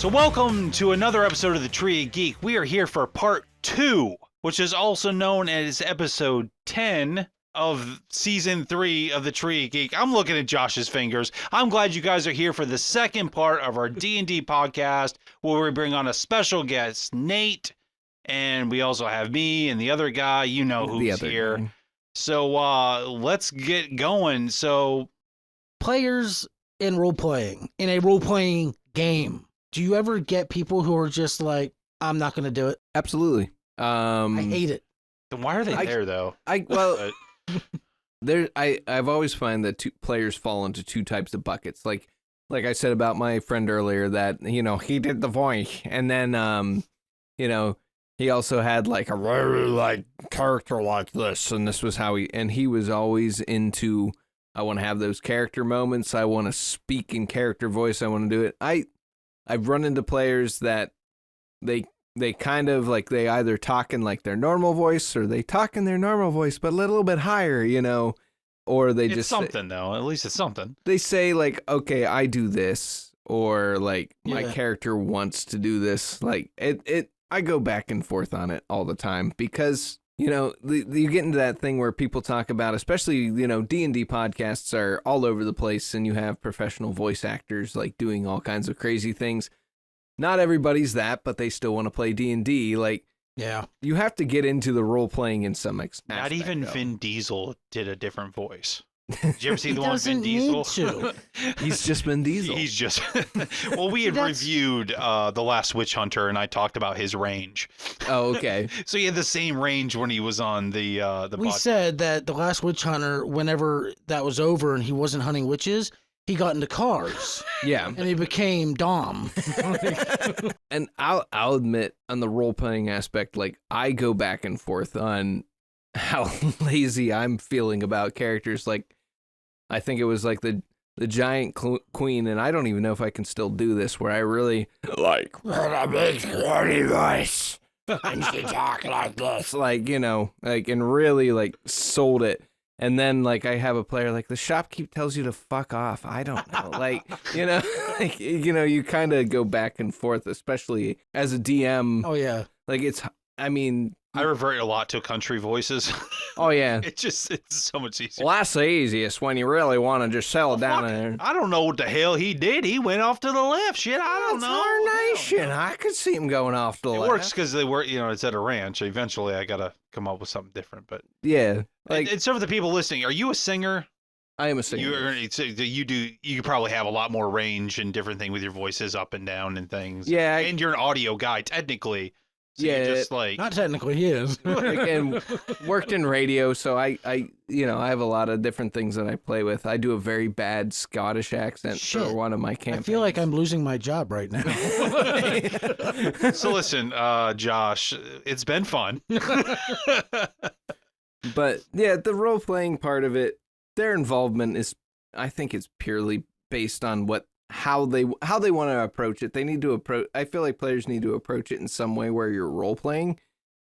So welcome to another episode of the Tree of Geek. We are here for part 2, which is also known as episode 10 of season 3 of the Tree of Geek. I'm looking at Josh's fingers. I'm glad you guys are here for the second part of our D&D podcast, where we bring on a special guest, Nate, and we also have me and the other guy. You know who's here. Guy. So let's get going. So, players in role-playing, in a role-playing game, do you ever get people who are just like, I'm not going to do it? Absolutely. I hate it. Then why are they there, though? I've always find that players fall into two types of buckets. Like I said about my friend earlier, that, you know, he did the voice, and then, you know, he also had like a very like character like this, and this was how he was always into, I want to have those character moments. I want to speak in character voice. I want to do it. I've run into players that they kind of like, they either talk in like their normal voice, or they talk in their normal voice but a little bit higher, you know, or they just something though. At least it's something. They say like, okay, I do this, or like my character wants to do this. Like I go back and forth on it all the time because, you know, you get into that thing where people talk about, especially, you know, D&D podcasts are all over the place, and you have professional voice actors like doing all kinds of crazy things. Not everybody's that, but they still want to play D&D. Like, yeah, you have to get into the role playing in some aspect. Not even Vin Diesel did a different voice. Did you ever see the one with Vin Diesel? He's just Vin Diesel. He's just. Well, we had reviewed The Last Witch Hunter, and I talked about his range. Oh, okay. So he had the same range when he was on the. We said that The Last Witch Hunter, whenever that was over and he wasn't hunting witches, he got into cars. Yeah. And he became Dom. And I'll admit, on the role playing aspect, like, I go back and forth on how lazy I'm feeling about characters. Like, I think it was like the Giant Queen, and I don't even know if I can still do this, where I really like, what a big scary voice, and she talk like this, like, you know, like, and really like sold it. And then like I have a player like, the shopkeep tells you to fuck off. I don't know, like, you know, like, you know, you kind of go back and forth, especially as a DM. Oh yeah, like I mean, I revert a lot to country voices. Oh, yeah. It's so much easier. Well, that's the easiest when you really want to just settle down in there. I don't know what the hell he did. He went off to the left. Shit, I don't know. Tarnation. I could see him going off to the left. It works because they were, you know, it's at a ranch. Eventually, I got to come up with something different. But yeah. Like, and so for the people listening, are you a singer? I am a singer. You probably have a lot more range and different thing with your voices up and down and things. Yeah. And you're an audio guy, technically. So yeah, just like, not technically, he is. And worked in radio, so I you know, I have a lot of different things that I play with. I do a very bad Scottish accent for one of my campaigns. I feel like I'm losing my job right now. So listen, Josh, it's been fun. But yeah, the role playing part of it, their involvement is, I think, it's purely based on how they want to approach it. They need to I feel like players need to approach it in some way where you're role playing,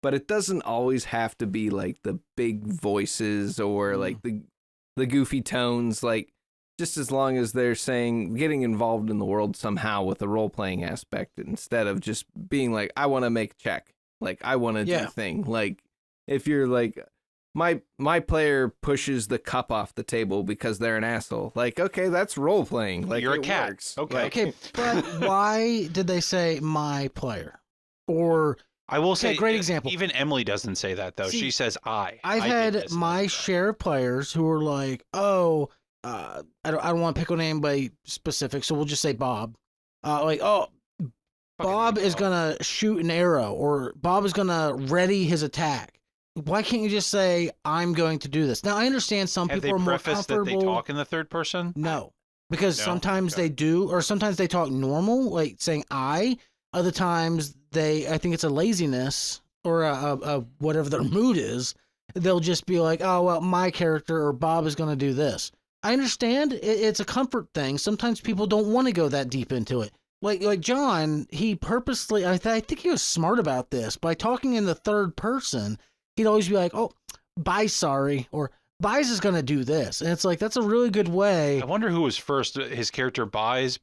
but it doesn't always have to be like the big voices or like the goofy tones. Like, just as long as they're getting involved in the world somehow with the role playing aspect, instead of just being like, I want to make check, like I want to do thing. Like, if you're like, my player pushes the cup off the table because they're an asshole. Like, okay, that's role playing. Like, you're a cat. Works. Okay, but why did they say my player? Or I will say, great example. Even Emily doesn't say that though. She says I. I've had my share of players who are like, oh, I don't want to pick on anybody specific, so we'll just say Bob. Bob is gonna shoot an arrow, or Bob is gonna ready his attack. Why can't you just say, I'm going to do this? Now, I understand some people are more comfortable. That they talk in the third person? No, because sometimes they do, or sometimes they talk normal, like saying I. Other times, I think it's a laziness or a whatever their mood is. They'll just be like, oh, well, my character or Bob is going to do this. I understand. It's a comfort thing. Sometimes people don't want to go that deep into it. Like John, he purposely, I think he was smart about this. By talking in the third person, he'd always be like, oh, bye, sorry, or Buys is going to do this. And it's like, that's a really good way. I wonder who was first, his character Buys,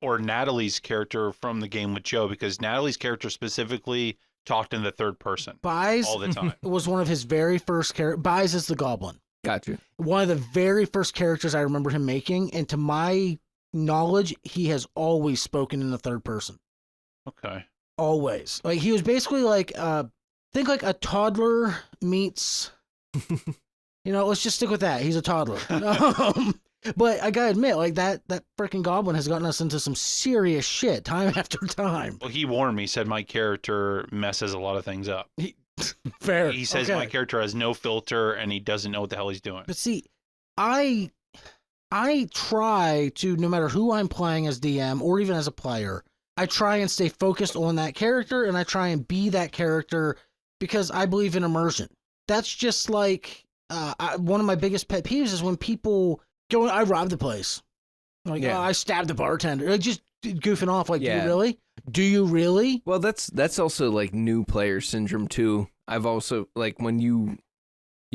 or Natalie's character from the game with Joe, because Natalie's character specifically talked in the third person. Buys all the time. Was one of his very first characters. Buys is the goblin. Gotcha. One of the very first characters I remember him making. And to my knowledge, he has always spoken in the third person. Okay. Always. Like, he was basically like, think like a toddler meets... let's just stick with that. He's a toddler. But I gotta admit, like that freaking goblin has gotten us into some serious shit time after time. Well, he warned me, said my character messes a lot of things up. Fair. He says my character has no filter and he doesn't know what the hell he's doing. But see, I try to, no matter who I'm playing as DM or even as a player, I try and stay focused on that character and I try and be that character because I believe in immersion. That's just like... one of my biggest pet peeves is when people go, I robbed the place. Like, I stabbed the bartender. Like, just goofing off. Like, Do you really? Well, that's also like new player syndrome too. I've also, like, when you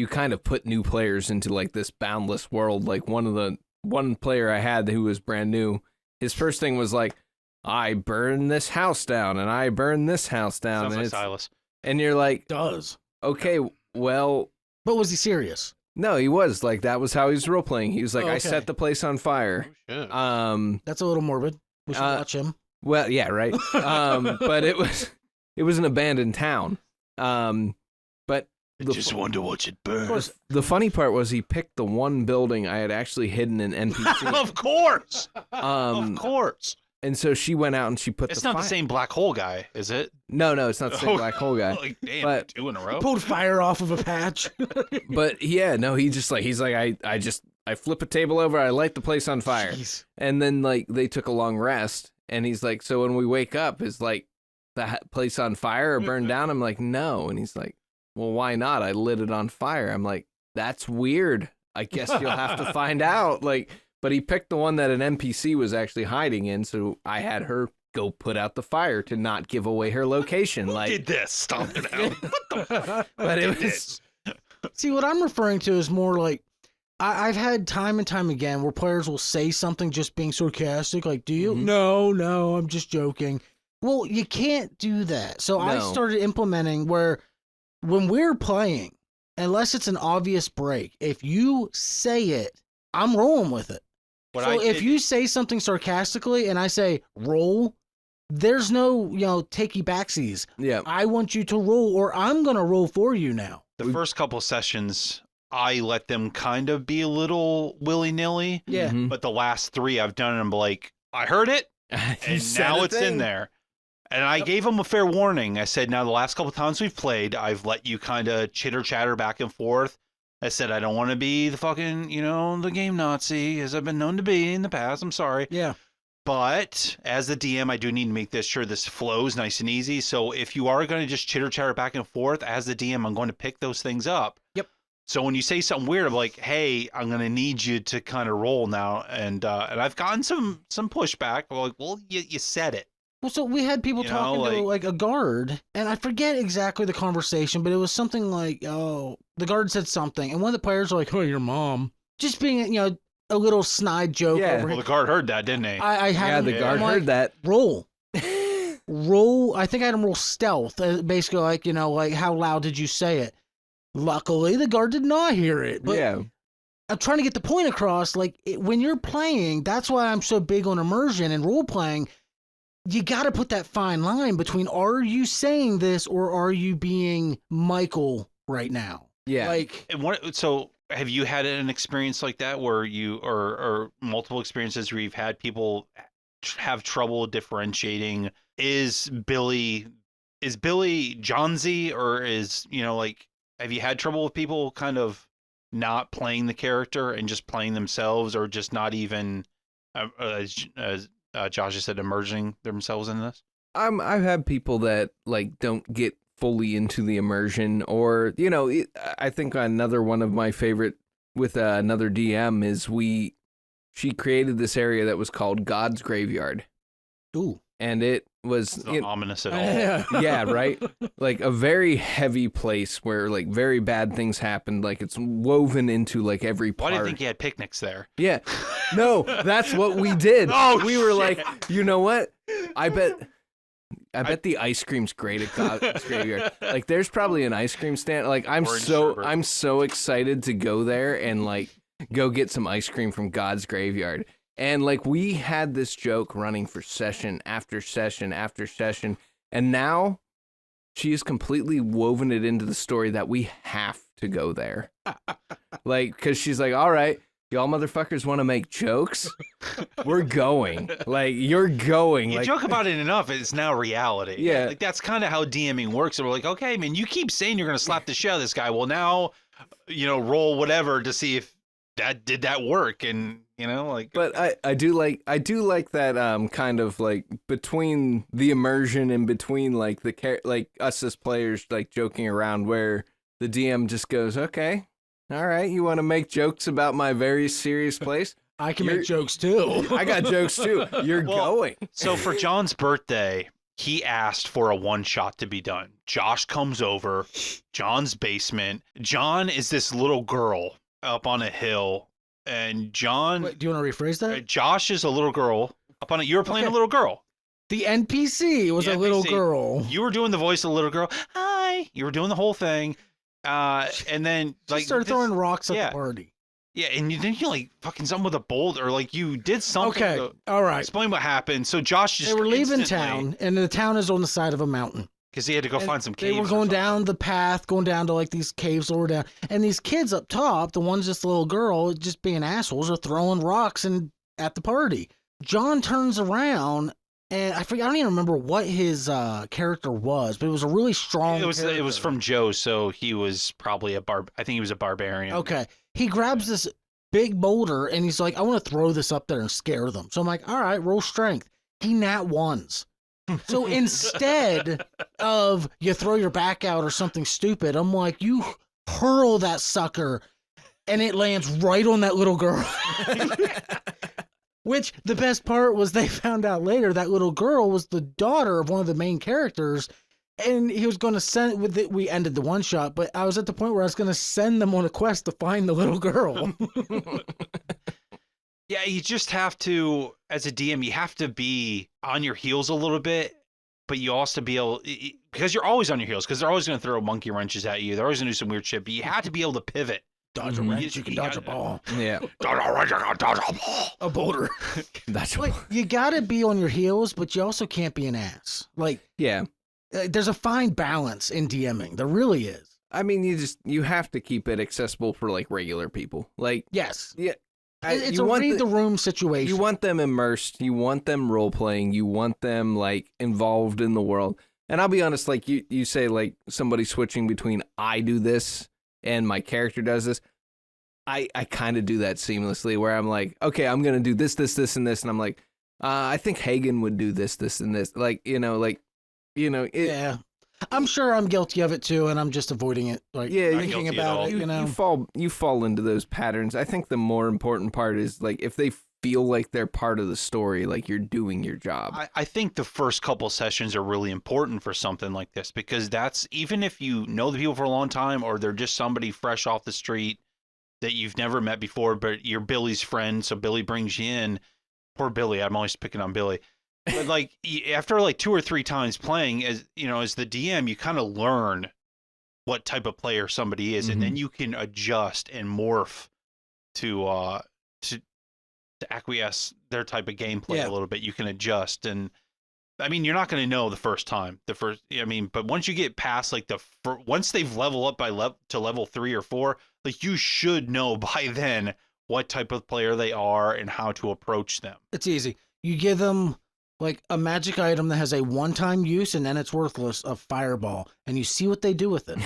kind of put new players into like this boundless world. Like one player I had who was brand new, his first thing was like, I burned this house down and I burned this house down. Sounds and like Silas. And you're like, Does. Okay, well... But was he serious? No, he was. Like, that was how he was role-playing. He was like, I set the place on fire. Oh, shit. That's a little morbid. We should watch him. Well, yeah, right. But it was an abandoned town. But I just wanted to watch it burn. The funny part was he picked the one building I had actually hidden an NPC. Of course! Of course! And so she went out and she put It's not the same black hole guy, is it? No, it's not the same black hole guy. Like, damn, but 2 in a row. Pulled fire off of a patch. But yeah, no, he's like, I flip a table over, I light the place on fire. Jeez. And then like they took a long rest and he's like, so when we wake up, is like the place on fire or burned down? I'm like, no. And he's like, well, why not? I lit it on fire. I'm like, that's weird. I guess you'll have to find out. Like, but he picked the one that an NPC was actually hiding in, so I had her go put out the fire to not give away her location. Who like, did this? Stomp it out. What the fuck? But it was... See, what I'm referring to is more like, I've had time and time again where players will say something just being sarcastic, like, do you? Mm-hmm. No, I'm just joking. Well, you can't do that. So I started implementing where when we're playing, unless it's an obvious break, if you say it, I'm rolling with it. If you say something sarcastically and I say roll, there's no, takey backsies. Yeah. I want you to roll or I'm going to roll for you now. The first couple sessions, I let them kind of be a little willy-nilly. Yeah. Mm-hmm. But the last 3 I've done, I'm like, I heard it, and now it's in there. And I gave them a fair warning. I said, now the last couple times we've played, I've let you kind of chitter-chatter back and forth. I said, I don't want to be the fucking, the game Nazi, as I've been known to be in the past. I'm sorry. Yeah. But as the DM, I do need to make sure this flows nice and easy. So if you are going to just chitter-chatter back and forth, as the DM, I'm going to pick those things up. Yep. So when you say something weird, I'm like, hey, I'm going to need you to kind of roll now. And I've gotten some pushback. I'm like, well, you said it. Well, so we had people talking to like a guard, and I forget exactly the conversation, but it was something like, oh, the guard said something, and one of the players were like, oh, your mom. Just being, a little snide joke. Yeah. Over Well, the guard heard that, didn't he? I had the guard heard that. Roll. Roll. I think I had him roll stealth. Basically, like how loud did you say it? Luckily, the guard did not hear it. But yeah. I'm trying to get the point across. Like, when you're playing, that's why I'm so big on immersion and role playing. You got to put that fine line between, are you saying this or are you being Michael right now? Yeah. Like, so have you had an experience like that where you, or multiple experiences where you've had people have trouble differentiating, is Billy Johnsy, or is, have you had trouble with people kind of not playing the character and just playing themselves, or just not even, as Josh just said, immersing themselves in this? I've had people that like don't get fully into the immersion, or I think another one of my favorite with another DM is she created this area that was called God's Graveyard. Ooh. And it was It's not ominous at all. Yeah. yeah, right. Like a very heavy place where like very bad things happened. Like it's woven into like every Why part. do you think you had picnics there? Yeah, no, that's what we did. Oh, we were shit. like, you know what? I bet the ice cream's great at God's Graveyard. Like, there's probably an ice cream stand. Like, I'm Orange sherbet. so excited to go there and like go get some ice cream from God's Graveyard. And like, we had this joke running for session after session after session, and now she has completely woven it into the story that we have to go there. Like, because she's like, all right, y'all motherfuckers want to make jokes? We're going. Like, you're going. You like, joke about it enough, it's now reality. Yeah. Like, that's kind of how DMing works. And we're like, okay, man, you keep saying you're going to slap the shit out of this guy. Well, now, roll whatever to see if that work. And, like. But I do like that kind of like between the immersion and between like like us as players like joking around where the DM just goes, okay, all right, you want to make jokes about my very serious place? I can make jokes too. I got jokes too. You're going. So for John's birthday, he asked for a one-shot to be done. Josh comes over, John's basement. John is this little girl up on a hill, and John... Wait, do you want to rephrase that? Josh is a little girl up on it. You were playing a little girl. The NPC was a little girl. You were doing the voice of the little girl. Hi. You were doing the whole thing. And then She like started throwing rocks at yeah. the party. Yeah, and then you like fucking something with a boulder, or like you did something. Okay, all right. Explain what happened. So Josh just They were leaving town, and the town is on the side of a mountain. because he had to go find some caves. They were going down the path, going down to like these caves lower down, and these kids up top, the one's just a little girl, just being assholes, are throwing rocks at the party. John turns around, and I don't even remember what his character was, but it was a really strong. It was character. from Joe, so he was probably I think he was a barbarian. Okay, he grabs this big boulder and he's like, I want to throw this up there and scare them. So I'm like, all right, roll strength. He nat ones. So instead of you throw your back out or something stupid, I'm like, you hurl that sucker and it lands right on that little girl. Which the best part was they found out later that little girl was the daughter of one of the main characters. And he was going to send with it. We ended the one shot, but I was at the point where I was going to send them on a quest to find the little girl. Yeah, you just have to, as a DM, you have to be on your heels a little bit, but you also be able, because you're always on your heels, because they're always going to throw monkey wrenches at you. They're always going to do some weird shit, but you have to be able to pivot. Dodge a wrench, you can dodge a ball. Yeah. Dodge a wrench, you can dodge a ball. A boulder. That's Like, you got to be on your heels, but you also can't be an ass. Like, yeah. There's a fine balance in DMing. There really is. I mean, you have to keep it accessible for like regular people. Like, Yes. yeah. It's a read the room situation. You want them immersed. You want them role playing. You want them like involved in the world. And I'll be honest, like you say, like somebody switching between I do this and my character does this. I kind of do that seamlessly where I'm like, okay, I'm going to do this, this, this, and this. And I'm like, I think Hagen would do this, this, and this. Like, yeah. I'm sure I'm guilty of it too, and I'm just avoiding it. Like, thinking about it, you fall into those patterns. I think the more important part is like if they feel like they're part of the story, like you're doing your job. I think the first couple sessions are really important for something like this, because that's, even if you know the people for a long time or they're just somebody fresh off the street that you've never met before, but you're Billy's friend, so Billy brings you in. Poor Billy, I'm always picking on Billy. But like after like 2 or 3 times playing, as the DM, you kind of learn what type of player somebody is, and then you can adjust and morph to acquiesce their type of gameplay a little bit. You can adjust, and I mean, you're not going to know the first time. But once you get past like once they've leveled up to level 3 or 4, like you should know by then what type of player they are and how to approach them. It's easy. You give them like a magic item that has a one-time use and then it's worthless, a fireball, and you see what they do with it.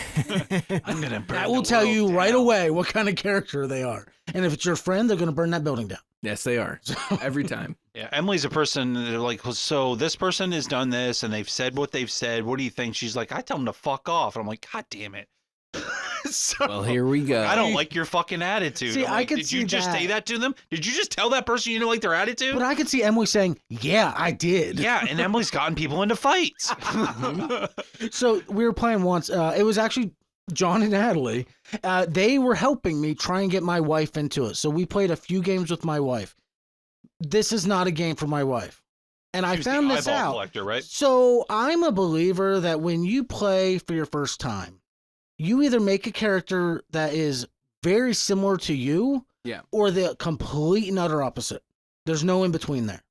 I'm gonna burn that will tell you right away what kind of character they are. And if it's your friend, they're going to burn that building down. Yes, they are. Every time. Yeah, Emily's a person, they're like, so this person has done this and they've said what they've said. What do you think? She's like, I tell them to fuck off. And I'm like, God damn it. So, Well, here we go. I don't like your fucking attitude. See, I'm I like, could did you see just that. say that to them? Did you just tell that person you don't like their attitude? But I could see Emily saying, "Yeah, I did." Yeah, and Emily's gotten people into fights. So we were playing once. It was actually John and Natalie. They were helping me try and get my wife into it. So we played a few games with my wife. This is not a game for my wife. And I She was the found this eyeball out. collector, right? So I'm a believer that when you play for your first time, you either make a character that is very similar to you, Yeah. or the complete and utter opposite. There's no in between there.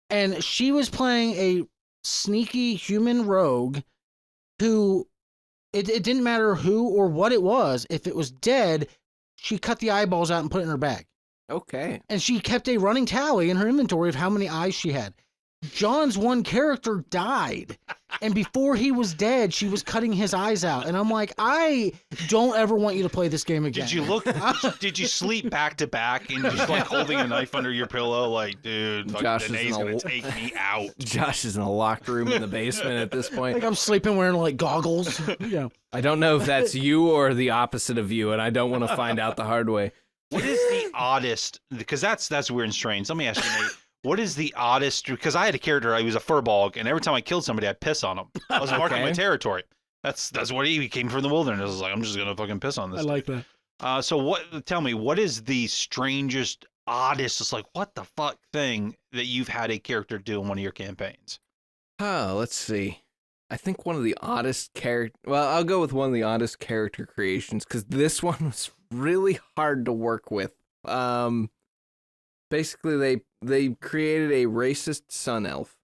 And she was playing a sneaky human rogue who it didn't matter who or what it was. If it was dead, she cut the eyeballs out and put it in her bag. Okay. And she kept a running tally in her inventory of how many eyes she had. John's one character died. And before he was dead, she was cutting his eyes out. And I'm like, I don't ever want you to play this game again. Did you look? Did you sleep back to back and just like holding a knife under your pillow, like, dude, fucking Josh is Danae's in a- gonna take me out? Josh is in a locked room in the basement at this point. Like I'm sleeping wearing like goggles. Yeah. I don't know if that's you or the opposite of you, and I don't want to find out the hard way. What is the oddest? Because that's weird and strange. Let me ask you, Nate. What is the oddest? Because I had a character, I was a furball, and every time I killed somebody, I'd piss on them. I was marking my Okay. territory. That's what he came from the wilderness. I was like, I'm just gonna fucking piss on this. I like that. So what? Tell me, what is the strangest, oddest? It's like, what the fuck thing that you've had a character do in one of your campaigns? Oh, let's see. I think one of the oddest character. Well, I'll go with one of the oddest character creations because this one was really hard to work with. Basically, they created a racist sun elf.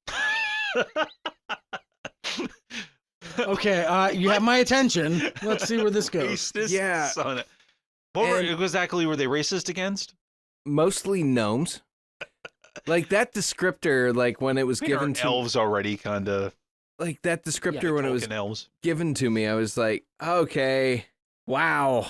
Okay, you have my attention. Let's see where this goes. Racist Yeah. son. What exactly were they racist against? Mostly gnomes. Like that descriptor, like when it was I mean, given our to elves already kind of like that descriptor when it was elves. given to me, I was like, okay, wow,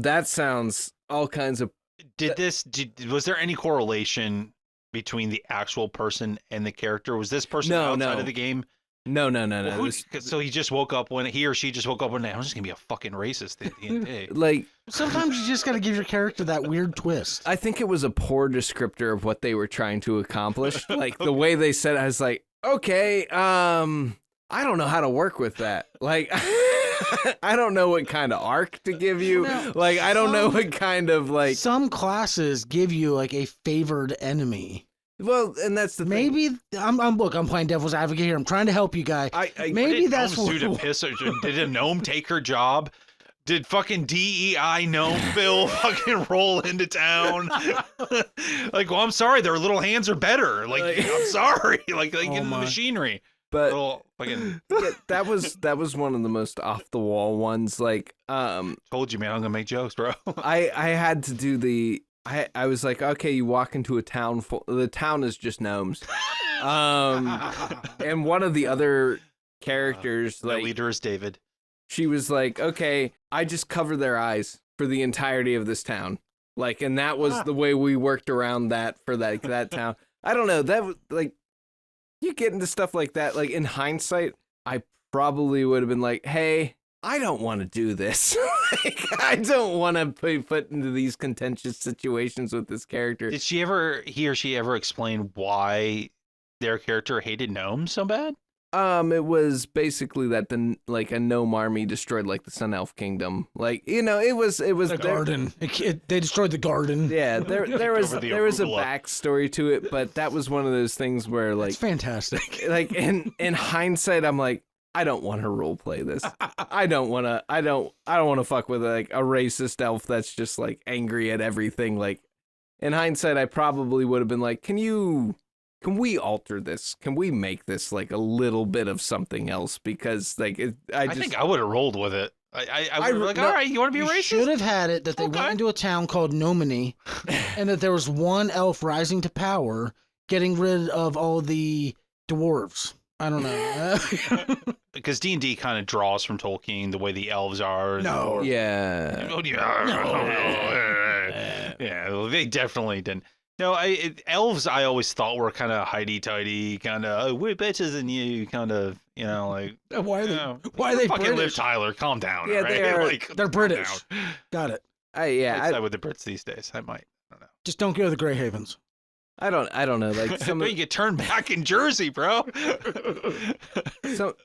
that sounds all kinds of. Was there any correlation between the actual person and the character? Was this person No, outside no. of the game? No. Well, It was, so he just woke up he or she just woke up one day. I'm just gonna be a fucking racist at the end of the day. like Sometimes you just got to give your character that weird twist. I think it was a poor descriptor of what they were trying to accomplish. Like the way they said it, I was like, okay, I don't know how to work with that. Like I don't know what kind of arc to give you. Now, Like I don't know what kind of like. Some classes give you like a favored enemy. Well, and that's the thing. Maybe I'm playing devil's advocate here. I'm trying to help you, guy. Maybe Did that's gnomes do what. to piss her? Did a gnome take her job? Did fucking DEI gnome Phil fucking roll into town? Like, well, I'm sorry, their little hands are better. Like I'm sorry. Like Oh get in the my. machinery. But Little fucking yeah, that was one of the most off the wall ones. Like told you, man, I'm gonna make jokes, bro. I had to do the. I was like, okay, you walk into a town full. The town is just gnomes. And one of the other characters, The like leader is David. she was like, okay, I just cover their eyes for the entirety of this town. Like, and that was the way we worked around that for that town. I don't know. That was like, you get into stuff like that. Like in hindsight, I probably would have been like, hey, I don't want to do this. Like, I don't want to be put into these contentious situations with this character. Did he or she ever explain why their character hated gnomes so bad? It was basically that a gnome army destroyed like the Sun Elf Kingdom. Like, you know, it was The garden. They destroyed the garden. Yeah, there was Over the a arugula. backstory to it, but that was one of those things where like It's fantastic. like in hindsight, I'm like, I don't want to role play this. I don't want to fuck with like a racist elf that's just like angry at everything. Like in hindsight, I probably would have been like, can we alter this? Can we make this like a little bit of something else? Because like I think I would have rolled with it. I would have like, no, all right, you want to be You racist? should have had it that they Okay. went into a town called Nomini, and that there was one elf rising to power, getting rid of all the dwarves. I don't know. Because D&D kind of draws from Tolkien, the way the elves are. No. yeah. Oh, yeah. Yeah, well, they definitely didn't. No, elves I always thought were kind of hidey-tighty, kind of, oh, we're better than you, kind of, like. Why are they? you know, Why are they fucking Liv British? Tyler, calm down. Yeah, all right? they are- Like, They're calm British. down. Got it. I side with the Brits these days. I might. I don't know. Just don't go to the Grey Havens. I don't know. Like some But of, you get turned back in Jersey, bro.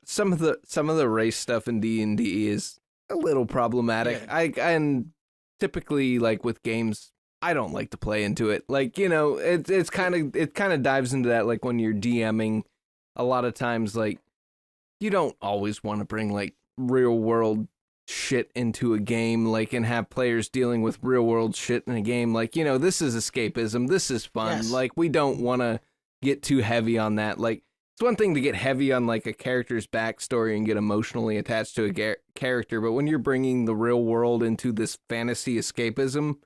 some of the race stuff in D&D is a little problematic. Yeah. And typically like with games, I don't like to play into it. Like, it kind of dives into that, like when you're DMing, a lot of times like you don't always want to bring like real world shit into a game, like, and have players dealing with real world shit in a game. Like, this is escapism, this is fun. Yes. Like, we don't want to get too heavy on that. Like, it's one thing to get heavy on like a character's backstory and get emotionally attached to a character, but when you're bringing the real world into this fantasy escapism,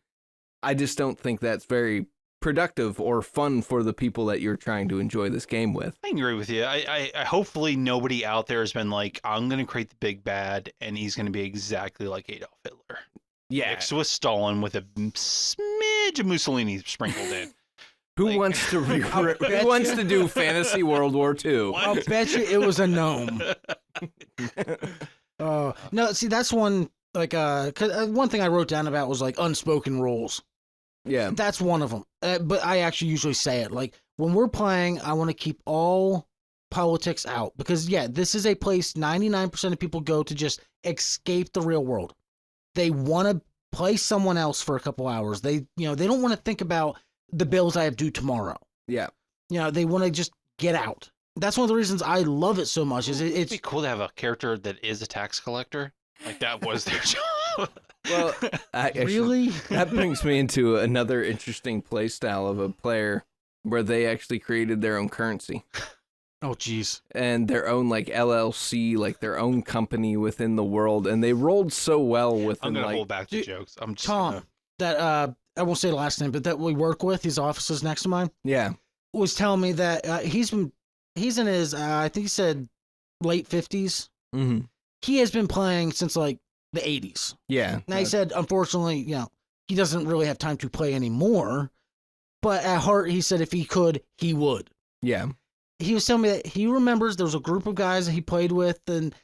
I just don't think that's very productive or fun for the people that you're trying to enjoy this game with. I agree with you. I hopefully nobody out there has been like, I'm going to create the big bad, and he's going to be exactly like Adolf Hitler. Yeah. Mixed with Stalin with a smidge of Mussolini sprinkled in. Who wants to do fantasy World War II? I'll bet you it was a gnome. No, see, that's one, like, 'cause one thing I wrote down about was, like, unspoken rules. Yeah. That's one of them. But I actually usually say it. Like, when we're playing, I want to keep all politics out. Because, yeah, this is a place 99% of people go to just escape the real world. They want to play someone else for a couple hours. They don't want to think about the bills I have due tomorrow. Yeah. They want to just get out. That's one of the reasons I love it so much. Is It'd it's be cool to have a character that is a tax collector. Like that was their job. Well, actually, really that brings me into another interesting play style of a player where they actually created their own currency. Oh, geez. And their own like LLC, like their own company within the world, and they rolled so well within. I'm gonna like, hold back the jokes. I'm just Tom, gonna... that I won't say the last name, but that we work with, his office is next to mine, yeah, was telling me that he's in his I think he said late 50s. mm-hmm. He has been playing since like the 80s. Yeah. Now he said, unfortunately, he doesn't really have time to play anymore. But at heart, he said if he could, he would. Yeah. He was telling me that he remembers there was a group of guys that he played with, and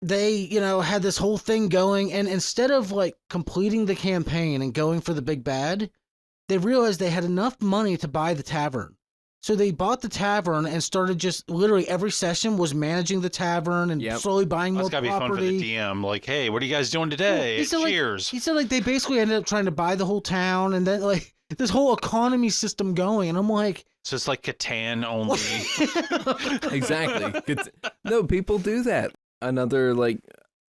they, had this whole thing going. And instead of like completing the campaign and going for the big bad, they realized they had enough money to buy the tavern. So they bought the tavern and started just literally every session was managing the tavern and slowly buying more property. That's gotta be fun for the DM. Like, hey, what are you guys doing today? Cheers. He said like they basically ended up trying to buy the whole town and then like this whole economy system going. And I'm like, so it's like Catan only. Exactly. No, people do that. Another like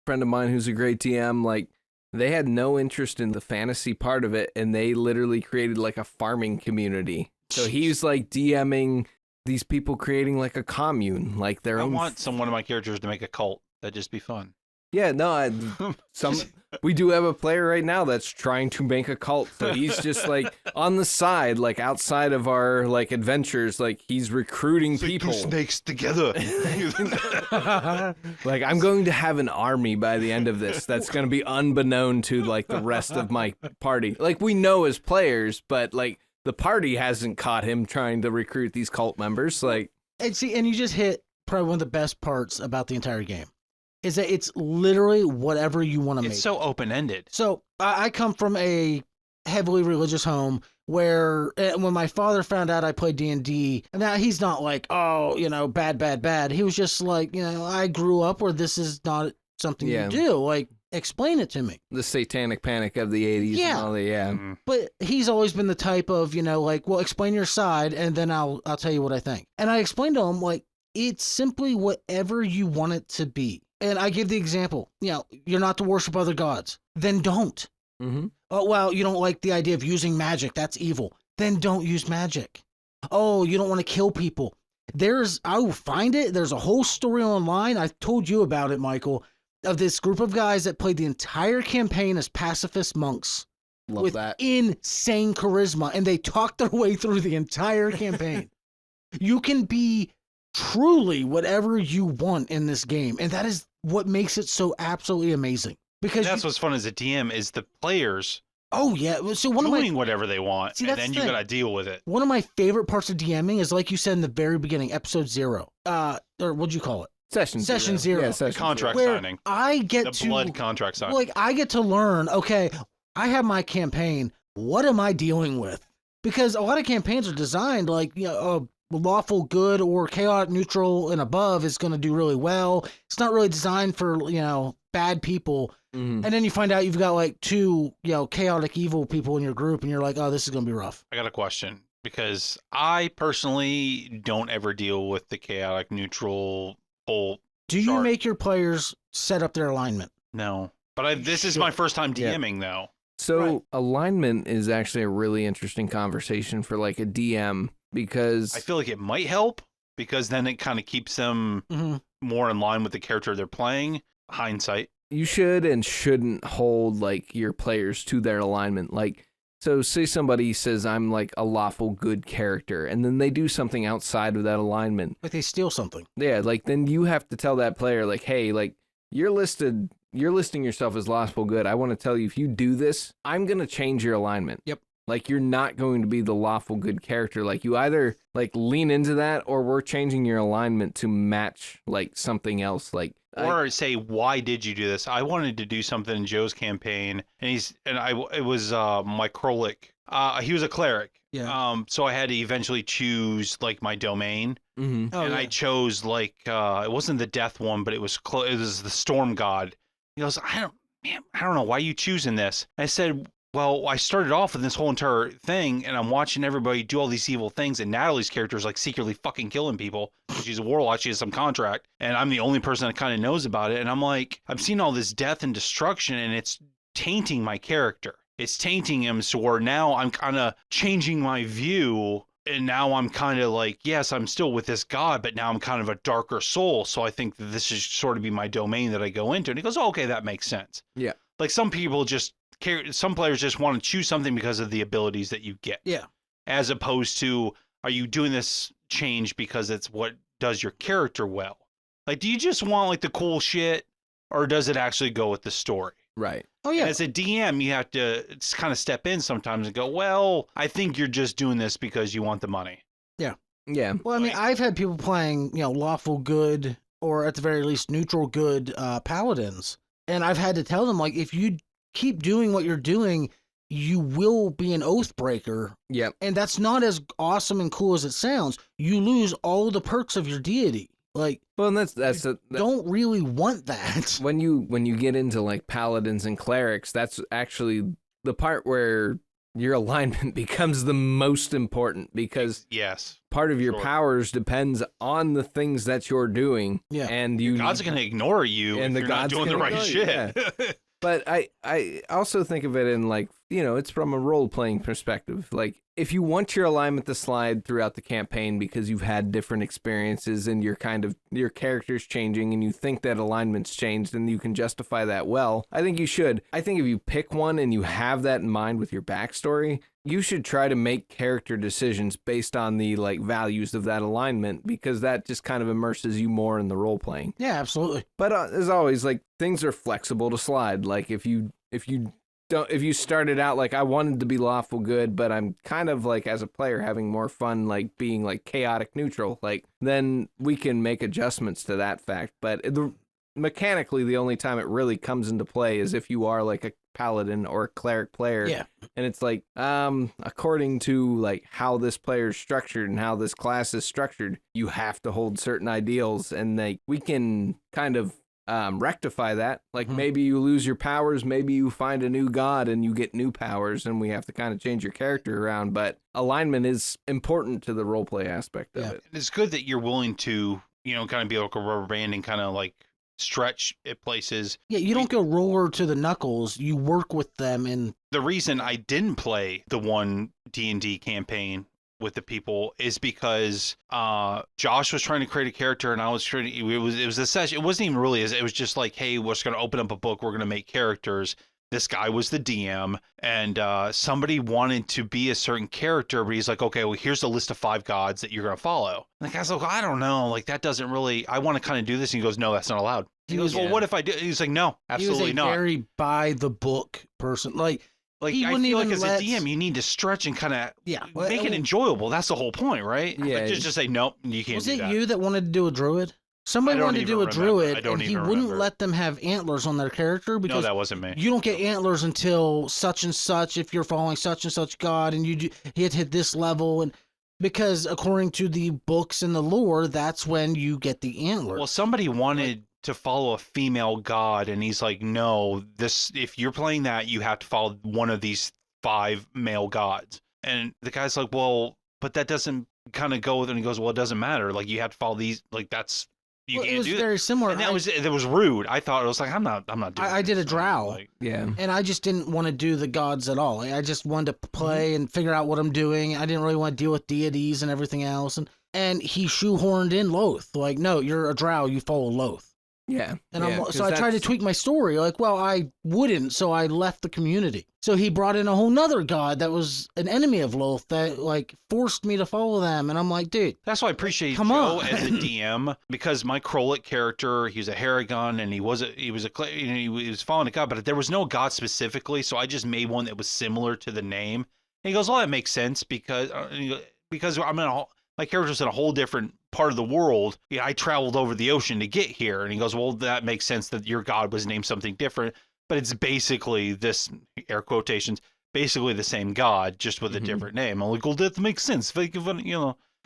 friend of mine who's a great DM, like they had no interest in the fantasy part of it, and they literally created like a farming community. So he's like DMing these people creating like a commune, like their own. I want one of my characters to make a cult. That'd just be fun. Yeah, no, we do have a player right now that's trying to make a cult. So he's just like on the side, like outside of our like adventures, like he's recruiting people. Two snakes together. Like I'm going to have an army by the end of this that's going to be unbeknown to like the rest of my party. Like we know as players, but like the party hasn't caught him trying to recruit these cult members. Like, and you just hit probably one of the best parts about the entire game. Is that it's literally whatever you want to make. It's so open-ended. So I come from a heavily religious home where when my father found out I played D&D, now he's not like, oh, bad. He was just like, I grew up where this is not something you do. Like, explain it to me. The satanic panic of the 80s. Yeah. And all the, Mm-hmm. But he's always been the type of, like, well, explain your side and then I'll tell you what I think. And I explained to him, like, it's simply whatever you want it to be. And I give the example, you're not to worship other gods. Then don't. Mm-hmm. Oh, well, you don't like the idea of using magic. That's evil. Then don't use magic. Oh, you don't want to kill people. I will find it. There's a whole story online. I told you about it, Michael, of this group of guys that played the entire campaign as pacifist monks. Love with that. Insane charisma. And they talked their way through the entire campaign. You can be truly whatever you want in this game. And that is what makes it so absolutely amazing. Because that's what's fun as a DM is the players Oh yeah. So doing whatever they want, See, and that's then the you thing. gotta deal with it. One of my favorite parts of DMing is, like you said in the very beginning, episode 0. Or what'd you call it? Session 0. Yeah, session contract 0. Where signing. I get The to blood contract signing. like I get to learn. Okay, I have my campaign. What am I dealing with? Because a lot of campaigns are designed like, lawful good or chaotic neutral and above is going to do really well. It's not really designed for, bad people. Mhm. And then you find out you've got like 2, chaotic evil people in your group, and you're like, oh, this is going to be rough. I got a question, because I personally don't ever deal with the chaotic neutral whole. Do you chart. make your players set up their alignment? No, but this is my first time DMing though. So Right. alignment is actually a really interesting conversation for like a DM, because I feel like it might help, because then it kind of keeps them Mm-hmm. more in line with the character they're playing. Hindsight. you should and shouldn't hold like your players to their alignment. Like, so say somebody says I'm like a lawful good character, and then they do something outside of that alignment. Like they steal something. Yeah, like then you have to tell that player like, hey, like you're listing yourself as lawful good. I want to tell you, if you do this, I'm going to change your alignment. Yep. Like you're not going to be the lawful good character. Like you either like lean into that, or we're changing your alignment to match like something else. Like, Or say, why did you do this? I wanted to do something in Joe's campaign, and it was my Krolik. He was a cleric. Yeah. So I had to eventually choose like my domain, mm-hmm. and I chose like it wasn't the death one, but it was it was the storm god. He goes, I don't know why you choosing this. I said, well, I started off with this whole entire thing, and I'm watching everybody do all these evil things, and Natalie's character is like secretly fucking killing people. She's a warlock, she has some contract, and I'm the only person that kind of knows about it. And I'm like, I'm seeing all this death and destruction, and it's tainting my character. It's tainting him, so where now I'm kind of changing my view, and now I'm kind of like, yes, I'm still with this god, but now I'm kind of a darker soul, so I think that this should sort of be my domain that I go into. And he goes, oh, okay, that makes sense. Yeah. Like some people some players just want to choose something because of the abilities that you get. Yeah. As opposed to, are you doing this change because it's what does your character well? Like, do you just want like the cool shit, or does it actually go with the story? Right. Oh yeah. As a DM, you have to kind of step in sometimes and go, well, I think you're just doing this because you want the money. Yeah. Well, I mean, I've had people playing, lawful good, or at the very least neutral good paladins, and I've had to tell them, like, if you keep doing what you're doing, you will be an oath breaker. Yep. And that's not as awesome and cool as it sounds. You lose all the perks of your deity. Like, Well, and that's don't really want that. when you get into like paladins and clerics, that's actually the part where your alignment becomes the most important, because Yes. part of your Sure. powers depends on the things that you're doing. Yeah. And The gods are going to ignore you And if the you're not gods doing the gonna right ignore you, shit. But I also think of it in like, it's from a role-playing perspective. Like, if you want your alignment to slide throughout the campaign because you've had different experiences and your character's changing and you think that alignment's changed and you can justify that well, I think you should. I think if you pick one and you have that in mind with your backstory, you should try to make character decisions based on the like values of that alignment, because that just kind of immerses you more in the role-playing. Yeah, absolutely. But as always, like, things are flexible to slide. Like if you started out like, I wanted to be lawful good, but I'm kind of like, as a player, having more fun like being like chaotic neutral, like, then we can make adjustments to that fact. But mechanically, the only time it really comes into play is if you are like a paladin or a cleric player. Yeah. And it's like, according to like how this player is structured and how this class is structured, you have to hold certain ideals, and like we can kind of rectify that. Like maybe you lose your powers, maybe you find a new god and you get new powers, and we have to kind of change your character around. But alignment is important to the roleplay aspect of it. It's good that you're willing to, kind of be like a rubber band and kind of like stretch at places. Yeah, you don't go roller to the knuckles. You work with them. And The reason I didn't play the one D&D campaign with the people is because Josh was trying to create a character, and I was trying to, it was a session. It wasn't even really, it was just like, hey, we're just going to open up a book, we're going to make characters. This guy was the DM, and somebody wanted to be a certain character, but he's like, okay, well, here's the list of 5 gods that you're going to follow. And the guy's like, I don't know, like, that doesn't really, I want to kind of do this. And he goes, no, that's not allowed. He goes, well, what if I do? He's like, no, absolutely he was a not. very by the book person. Like, Like, He I wouldn't feel like even as let- a DM, you need to stretch and kind of Yeah, make it enjoyable. That's the whole point, right? Yeah. Like, just say, nope, you can't Was do it that. you that wanted to do a druid? Somebody I don't wanted to do a even remember. I druid, don't and he even wouldn't remember. let them have antlers on their character No, because that wasn't me. you don't get antlers until such and such if you're following such and such god, and he had to hit this level, and because according to the books and the lore, that's when you get the antlers. Well, somebody wanted to follow a female god, and he's like, no, if you're playing that, you have to follow one of these 5 male gods. And the guy's like, well, but that doesn't kind of go with it. And he goes, well, it doesn't matter. Like, you have to follow these. Like, that's you Well, can't it was do very similar. And that was rude. I thought it was like, I'm not doing. I did a this. drow. Like, Yeah. And I just didn't want to do the gods at all. I just wanted to play and figure out what I'm doing. I didn't really want to deal with deities and everything else. And he shoehorned in Loth. Like, no, you're a drow. You follow Loth. Yeah. And yeah, so I tried to tweak my story. Like, well, I wouldn't, so I left the community. So he brought in a whole nother god that was an enemy of Loth that like forced me to follow them. And I'm like, dude, that's why I appreciate come Joe on. as a DM, because my Krollic character, he was a Haragon, and he was following a god, but there was no god specifically, so I just made one that was similar to the name. And he goes, "Oh, that makes sense because my character's in a whole different part of the world. Yeah, I traveled over the ocean to get here." And he goes, "Well, that makes sense that your god was named something different, but it's basically this, air quotations, basically the same god, just with a different name." I'm like, "Well, that makes sense." Think of it,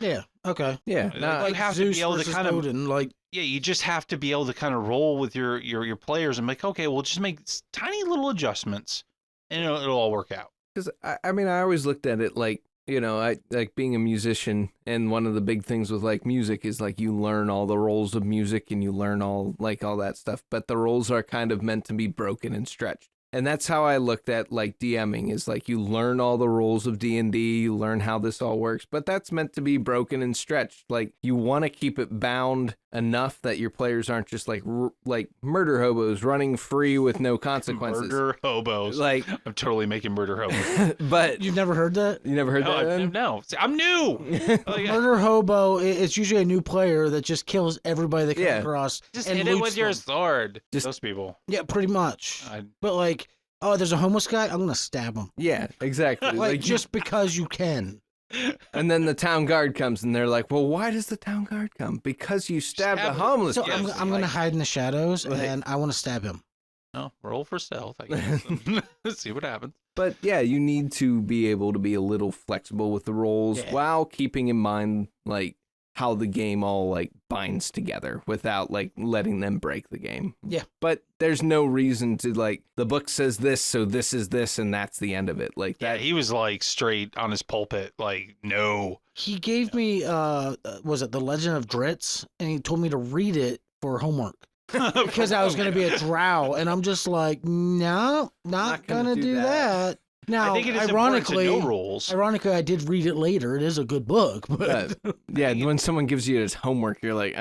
yeah, okay. Yeah. Like, you have Zeus to be able to versus kind of Odin, like, yeah, you just have to be able to kind of roll with your players and make, okay, we'll just make tiny little adjustments, and it'll all work out. Because I mean, I always looked at it like, I like being a musician, and one of the big things with like music is like you learn all the roles of music and you learn all that stuff, but the roles are kind of meant to be broken and stretched. And that's how I looked at like DMing, is like you learn all the rules of D&D, you learn how this all works, but that's meant to be broken and stretched. Like you want to keep it bound enough that your players aren't just like murder hobos running free with no consequences. Murder hobos. Like I'm totally making murder hobos. but you've never heard that? you never heard that? No, I'm new. Murder hobo, it's usually a new player that just kills everybody they come across. Just and hit it loots with your them. sword. Just- Those people. Yeah, pretty much. But like, oh, there's a homeless guy, I'm gonna stab him. Yeah, exactly. Like just because you can. And then the town guard comes, and they're like, "Well, why does the town guard come? Because you stabbed a homeless So person." I'm gonna hide in the shadows, like- and I want to stab him. Oh, roll for stealth, I guess. Let's see what happens. But yeah, you need to be able to be a little flexible with the roles while keeping in mind like how the game all like binds together without like letting them break the game. Yeah. But there's no reason to like, the book says this, so this is this, and that's the end of it. Like Yeah, that. he was like straight on his pulpit, like, no. He gave me, was it The Legend of Dritz? And he told me to read it for homework. Because I was going to be a drow. And I'm just like, no, not going to do that. Now, I think it is important to know rules. Ironically, I did read it later. It is a good book. But Yeah, when someone gives you his homework, you're like,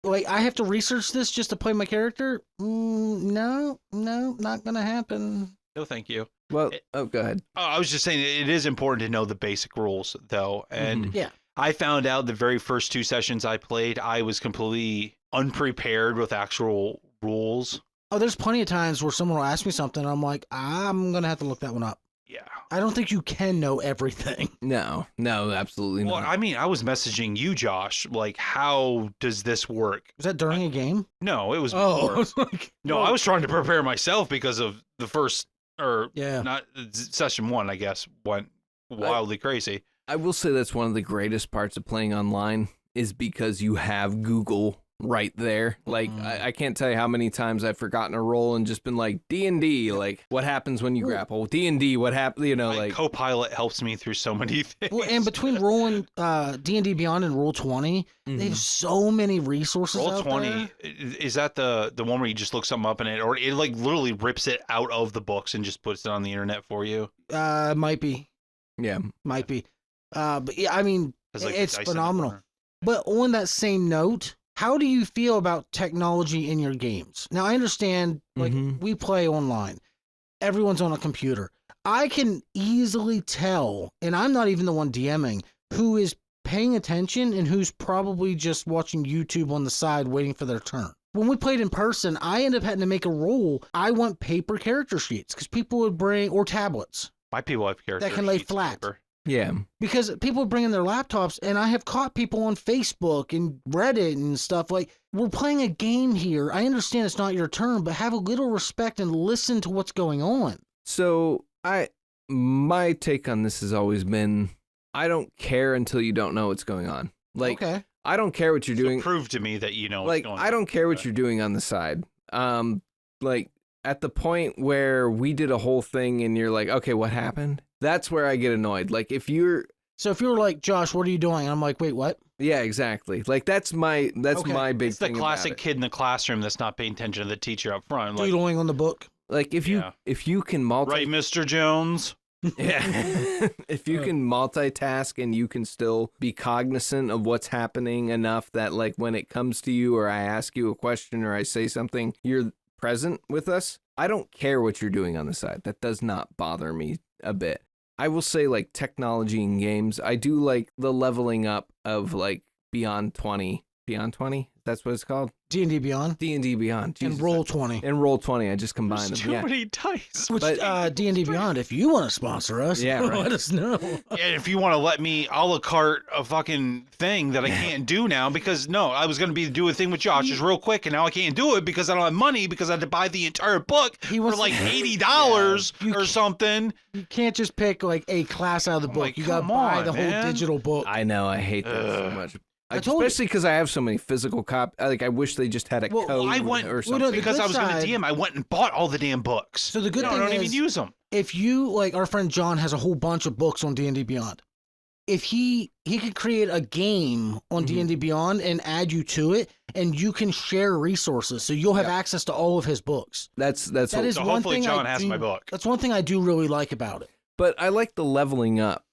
like, I have to research this just to play my character? No, not going to happen. No, thank you. well, go ahead. Oh, I was just saying it is important to know the basic rules, though. And Yeah. I found out the very first 2 sessions I played, I was completely unprepared with actual rules. Oh, there's plenty of times where someone will ask me something, and I'm like, I'm going to have to look that one up. Yeah. I don't think you can know everything. No, absolutely Well, not. I mean, I was messaging you, Josh, like, how does this work? Was that during a game? No, it was Oh, before. I was like, No, I was trying to prepare myself because of the first, yeah. not session 1, I guess, went wildly crazy. I will say that's one of the greatest parts of playing online is because you have Google right there. Like, I can't tell you how many times I've forgotten a roll and just been like, D&D, like, what happens when you grapple? D&D, what happens, My like... Copilot helps me through so many things. Well, and between rolling D&D Beyond and Roll20, they have so many resources Roll out 20, there. is that the one where you just look something up in it, or it like literally rips it out of the books and just puts it on the internet for you? Might be. Yeah. Might be. But yeah, I mean, It's like it's dice in the phenomenal. corner. But on that same note, how do you feel about technology in your games? Now, I understand, like, we play online. Everyone's on a computer. I can easily tell, and I'm not even the one DMing, who is paying attention and who's probably just watching YouTube on the side waiting for their turn. when we played in person, I ended up having to make a rule. I want paper character sheets because people would bring, or tablets. My people have character that can lay sheets flat. paper. Yeah. Because people bring in their laptops, and I have caught people on Facebook and Reddit and stuff like, we're playing a game here. I understand it's not your turn, but have a little respect and listen to what's going on. So my take on this has always been, I don't care until you don't know what's going on. Like, okay. I don't care what you're doing. Prove to me that you know what's like, going on. I don't care what you're doing on the side. Like, at the point where we did a whole thing and you're like, okay, what happened? That's where I get annoyed. Like, if you're like, Josh, what are you doing? I'm like, wait, what? Yeah, exactly. Like, that's my big it's the thing. classic kid in the classroom that's not paying attention to the teacher up front. Like, Doodling on the book. Like, if you can right, Mr. Jones. Yeah. If you can multitask and you can still be cognizant of what's happening enough that, like, when it comes to you or I ask you a question or I say something, you're present with us. I don't care what you're doing on the side. That does not bother me a bit. I will say, like, technology in games, I do like the leveling up of, like, Beyond 20. Beyond 20? That's what it's called? D&D Beyond. D&D Beyond. Jesus. And Roll20. And Roll20. I just combined There's them. too Yeah. many dice. Which, D&D Beyond, if you want to sponsor us, Yeah, right. let us know. And if you want to let me a la carte a fucking thing that I can't do now because, no, I was going to do a thing with Josh just real quick, and now I can't do it because I don't have money because I had to buy the entire book for like $80 or something. You can't just pick, like, a class out of the book. Like, you got to come buy on, the whole man. digital book. I know. I hate that so much. told you. Especially because I have so many physical copies. Like, I wish they just had a code I went or something. because I was going to DM. I went and bought all the damn books. So the good I thing don't is, even use them. if you, like, our friend John has a whole bunch of books on D&D Beyond. If he could create a game on D&D Beyond and add you to it, and you can share resources, so you'll have access to all of his books. That is So one hopefully thing John has my book. That's one thing I do really like about it. But I like the leveling up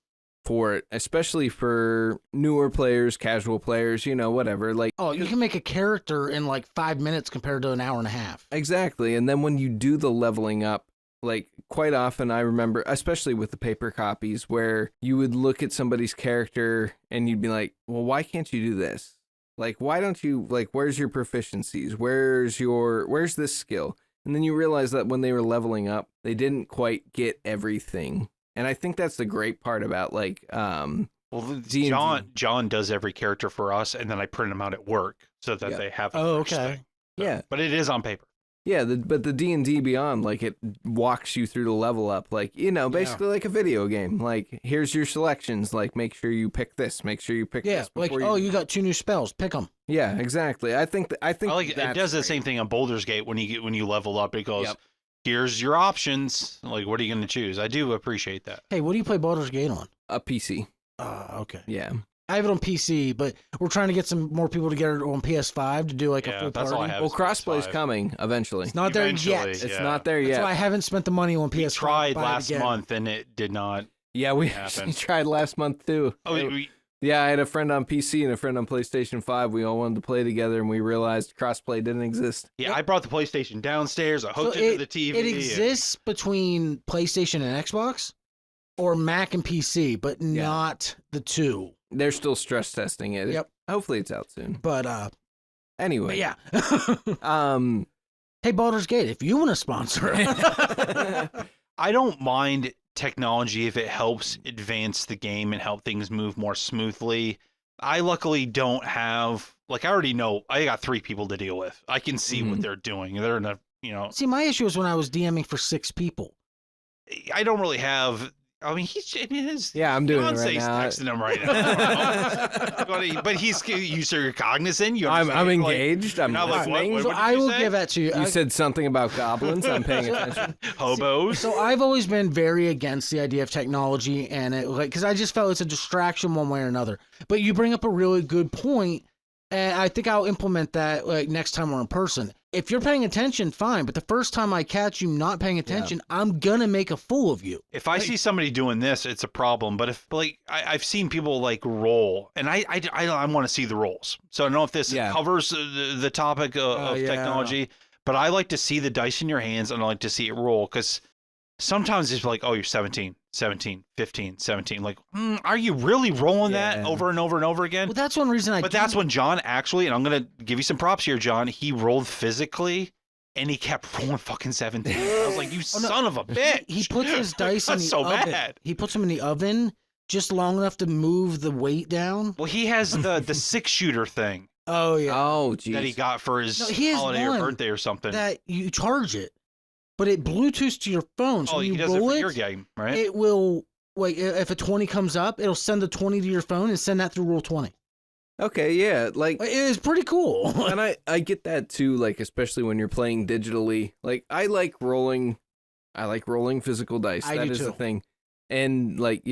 for it, especially for newer players, casual players, you know, whatever. Like, Oh, you can make a character in like 5 minutes compared to an hour and a half. exactly. And then when you do the leveling up, like, quite often I remember, especially with the paper copies, where you would look at somebody's character and you'd be like, well, why can't you do this? Like, why don't you, like, where's your proficiencies? Where's this skill? And then you realize that when they were leveling up, they didn't quite get everything. And I think that's the great part about, like, Well, D&D. John does every character for us, and then I print them out at work so that they have. Oh, the first okay. thing. So, Yeah. but it is on paper. Yeah, but the D&D Beyond, like, it walks you through the level up, like, you know, basically like a video game. Like, here's your selections, like, make sure you pick this, make sure you pick Yeah, this. like, you got 2 new spells, pick them. Yeah, exactly. I think I like it. It that's does the great. same thing on Baldur's Gate when you level up. It goes, Yep. here's your options. Like, what are you going to choose? I do appreciate that. Hey, what do you play Baldur's Gate on? A PC. Okay. Yeah. I have it on PC, but we're trying to get some more people together on PS5 to do like a full that's party. all I have. Well, is crossplay's PS5. coming eventually. It's not there Eventually, yet. It's yeah. not there That's yet. why I haven't spent the money on PS5. We tried to buy it last again. month and it did not. Yeah, we happen. actually tried last month too. Oh, we, Yeah, I had a friend on PC and a friend on PlayStation 5. We all wanted to play together, and we realized crossplay didn't exist. yeah. I brought the PlayStation downstairs. I hooked it to the TV. It exists between PlayStation and Xbox, or Mac and PC, but not the two. They're still stress testing it. Yep. Hopefully it's out soon. But Anyway. yeah. Um. Hey, Baldur's Gate, if you want to sponsor it. I don't mind technology if it helps advance the game and help things move more smoothly. I luckily don't have, like, I already know I got 3 people to deal with. I can see what they're doing. They're in a, you know, See, my issue was when I was DMing for 6 people. I don't really have. I mean, his Yeah, I'm doing it right fiance's now. texting him right now. but you're cognizant. You I'm understand, like, engaged. I'm you're not like, listening. what So did I you will say? give that to you. You said something about goblins. I'm paying attention. Hobos. So I've always been very against the idea of technology, and it, like, because I just felt it's a distraction one way or another. But you bring up a really good point, and I think I'll implement that, like, next time we're in person. If you're paying attention, fine. But the first time I catch you not paying attention, I'm gonna make a fool of you. If I see somebody doing this, it's a problem. But if, like, I've seen people, like, roll, and I want to see the rolls. So I don't know if this covers the topic of technology, but I like to see the dice in your hands, and I like to see it roll, because sometimes it's like, oh, you're 17, 17, 15, 17. Like, are you really rolling that over and over and over again? Well, that's one reason But that's when John actually, and I'm going to give you some props here, John, he rolled physically, and he kept rolling fucking 17. I was like, you son of a bitch. He puts his dice in the so oven. bad. He puts them in the oven just long enough to move the weight down. Well, he has the 6-shooter thing. Oh, yeah. Oh, geez. That he got for his he holiday or birthday or something. That you charge it, but it Bluetooths to your phone. So when he you does it roll for your game, right? It will, like, if a 20 comes up, it'll send the 20 to your phone and send that through Roll 20. Okay, yeah, like It is pretty cool. and I get that too, like especially when you're playing digitally. Like I like rolling physical dice. I That do is too. the thing. And like,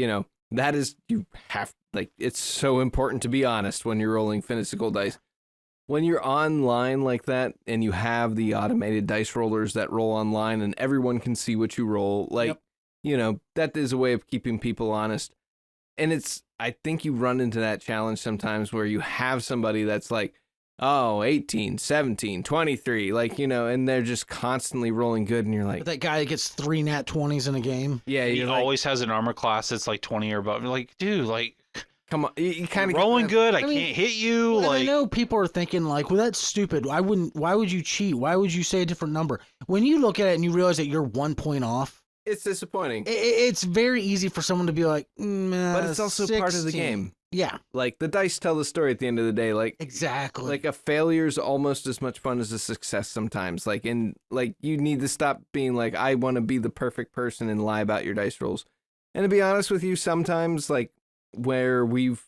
that is you have like it's so important to be honest when you're rolling physical dice. When you're online like that and you have the automated dice rollers that roll online and everyone can see what you roll, like that is a way of keeping people honest. And I think you run into that challenge sometimes where you have somebody that's like, oh, 18, 17, 23, like, and they're just constantly rolling good. And you're like, That guy that gets 3 nat 20s in a game. yeah, he you're like, always has an armor class that's like 20 or above. Like, dude, like, come on, you kind of rolling good. I mean, can't hit you. And Like, I know people are thinking like, well, that's stupid. Why would you cheat? Why would you say a different number? When you look at it and you realize that you're 1 point off, it's disappointing. it's very easy for someone to be like, But it's also part of the 16. game. Yeah, Like the dice tell the story at the end of the day. Like exactly. Like a failure's almost as much fun as a success sometimes. Like you need to stop being like, I want to be the perfect person and lie about your dice rolls. And to be honest with you, sometimes like where we've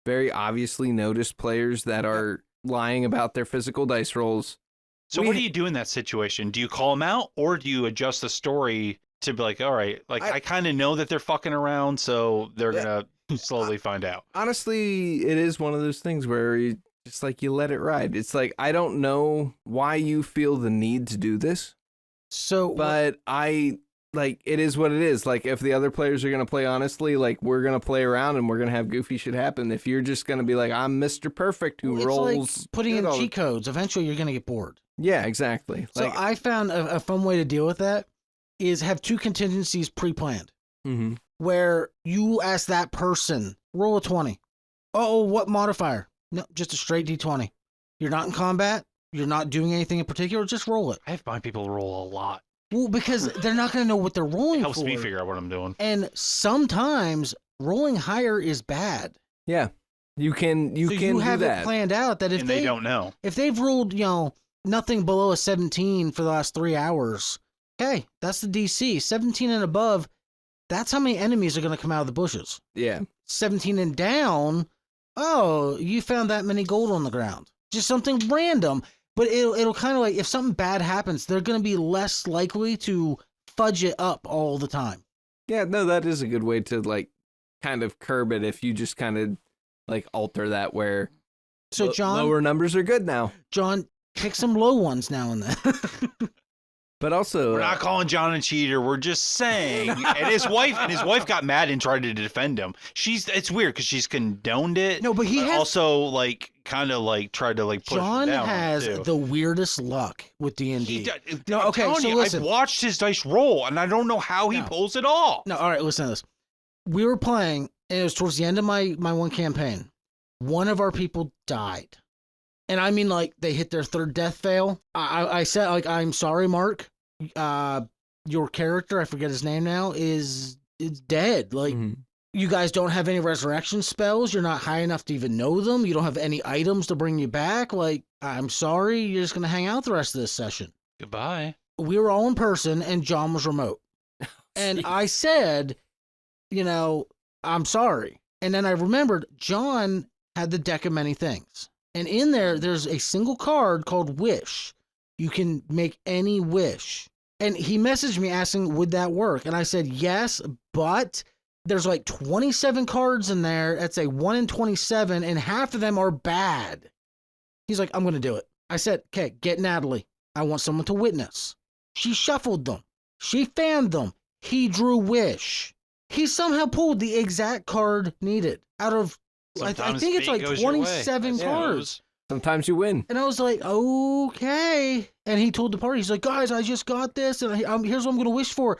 very obviously noticed players that are lying about their physical dice rolls. so what do you do in that situation? Do you call them out or do you adjust the story to be like, all right, like I kind of know that they're fucking around, so they're gonna slowly find out. Honestly, it is one of those things where you just like you let it ride. It's like I don't know why you feel the need to do this, but I like it is what it is. Like if the other players are gonna play honestly, like we're gonna play around and we're gonna have goofy shit happen. If you're just gonna be like, I'm Mr. Perfect who rolls, like putting in cheat codes. Eventually, you're gonna get bored. Yeah, exactly. So Like, I found a fun way to deal with that is have 2 contingencies pre-planned. mm-hmm. Where you ask that person, roll a 20. Oh, what modifier? No, just a straight D20. You're not in combat. You're not doing anything in particular. Just roll it. I find people roll a lot. Well, because they're not going to know what they're rolling It helps for. me figure out what I'm doing. And sometimes rolling higher is bad. Yeah, you can You do have that. it planned out that if And they don't know. if they've rolled, nothing below a 17 for the last 3 hours, okay, that's the DC. 17 and above, that's how many enemies are going to come out of the bushes. Yeah, 17 and down, oh, you found that many gold on the ground. Just something random. But it'll kind of like, if something bad happens, they're going to be less likely to fudge it up all the time. yeah. No, that is a good way to like kind of curb it if you just kind of like alter that where So, John, lower numbers are good now. John, pick some low ones now and then. But also, We're not calling John a cheater. We're just saying. And his wife got mad and tried to defend him. It's weird because she's condoned it. No, but he has also like kind of like tried to like push John him down has too. the weirdest luck with D&D. No, I'm okay, telling so you, listen. I've watched his dice roll, and I don't know how he No. pulls it off. No, all right, listen to this. We were playing, and it was towards the end of my one campaign. One of our people died. And I mean, like, they hit their 3rd death fail. I said, like, I'm sorry, Mark. Your character, I forget his name now, is dead. Like, you guys don't have any resurrection spells. You're not high enough to even know them. You don't have any items to bring you back. Like, I'm sorry. You're just going to hang out the rest of this session. Goodbye. We were all in person, and John was remote. And I said, I'm sorry. And then I remembered John had the deck of many things. And in there's a single card called Wish. You can make any wish. And he messaged me asking, would that work? And I said, yes, but there's like 27 cards in there. That's a 1 in 27, and half of them are bad. He's like, I'm going to do it. I said, okay, get Natalie. I want someone to witness. She shuffled them. She fanned them. He drew Wish. He somehow pulled the exact card needed out of, I think it's like 27 cards. Sometimes you win. And I was like, okay. And he told the party, he's like, guys, I just got this, and here's what I'm going to wish for.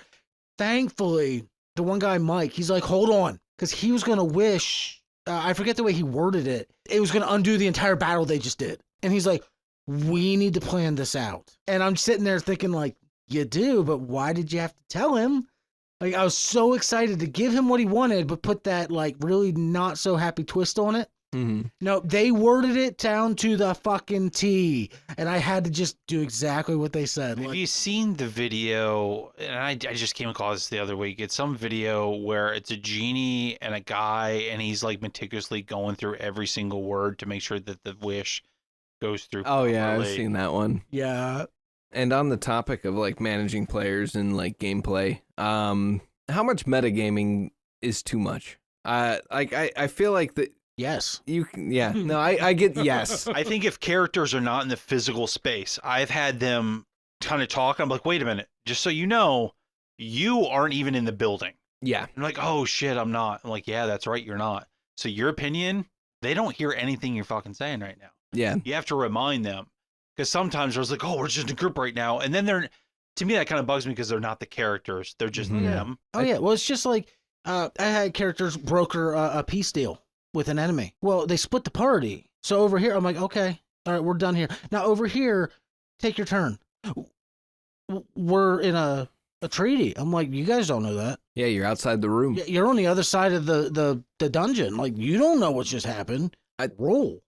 thankfully, the one guy, Mike, he's like, hold on. Because he was going to wish, I forget the way he worded it. It was going to undo the entire battle they just did. And he's like, we need to plan this out. And I'm sitting there thinking like, you do, but why did you have to tell him? Like, I was so excited to give him what he wanted, but put that like really not so happy twist on it. Mm-hmm. No, they worded it down to the fucking T, and I had to just do exactly what they said. Have you seen the video? And I just came across this the other week. It's some video where it's a genie and a guy, and he's like meticulously going through every single word to make sure that the wish goes through. Oh yeah, I've properly. seen that one. Yeah. And on the topic of like managing players and like gameplay, how much metagaming is too much? I feel like that. Yes. You can, yeah. No, I get yes. I think if characters are not in the physical space, I've had them kind of talk. I'm like, wait a minute, just so you know, you aren't even in the building. Yeah. I'm like, oh shit, I'm not. I'm like, yeah, that's right, you're not. So your opinion, they don't hear anything you're fucking saying right now. Yeah. You have to remind them. Because sometimes I was like, oh, we're just in a group right now. And then they're, to me, that kind of bugs me because they're not the characters. They're just them. Oh, yeah. Well, it's just like I had characters broker a peace deal with an enemy. Well, they split the party. So over here, I'm like, okay, all right, we're done here. Now over here, take your turn. We're in a treaty. I'm like, you guys don't know that. Yeah, you're outside the room. You're on the other side of the dungeon. Like, you don't know what just happened. Roll.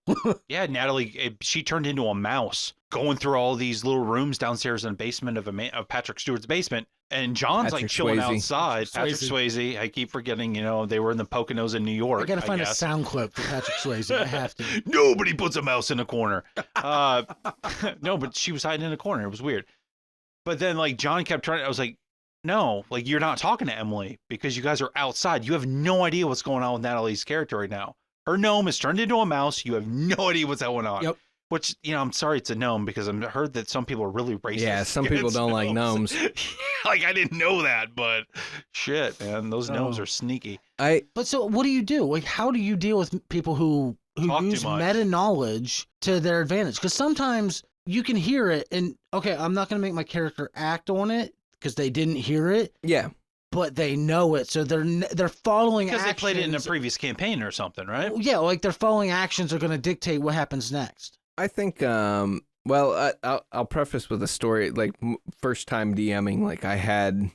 Yeah, Natalie, she turned into a mouse going through all these little rooms downstairs in the basement of Patrick Stewart's basement. And John's Patrick like chilling Swayze. outside. Patrick Swayze. I keep forgetting, they were in the Poconos in New York. I gotta find a guess. sound clip for Patrick Swayze. I have to. Nobody puts a mouse in a corner. No, but she was hiding in a corner. It was weird. But then like John kept trying. I was like, no, like you're not talking to Emily because you guys are outside. You have no idea what's going on with Natalie's character right now. Her gnome is turned into a mouse. You have no idea what's going on. Yep. Which, I'm sorry it's a gnome because I've heard that some people are really racist. Yeah, some people against don't like gnomes. Like, I didn't know that, but shit, man. Those gnomes are sneaky. But so what do you do? Like, how do you deal with people who Talk too use much. meta knowledge to their advantage? Because sometimes you can hear it and, okay, I'm not going to make my character act on it because they didn't hear it. Yeah. But they know it, so they're following Because actions. they played it in a previous campaign or something, right? Yeah, like their following actions are going to dictate what happens next. I think, well, I'll preface with a story. Like, first time DMing, like I had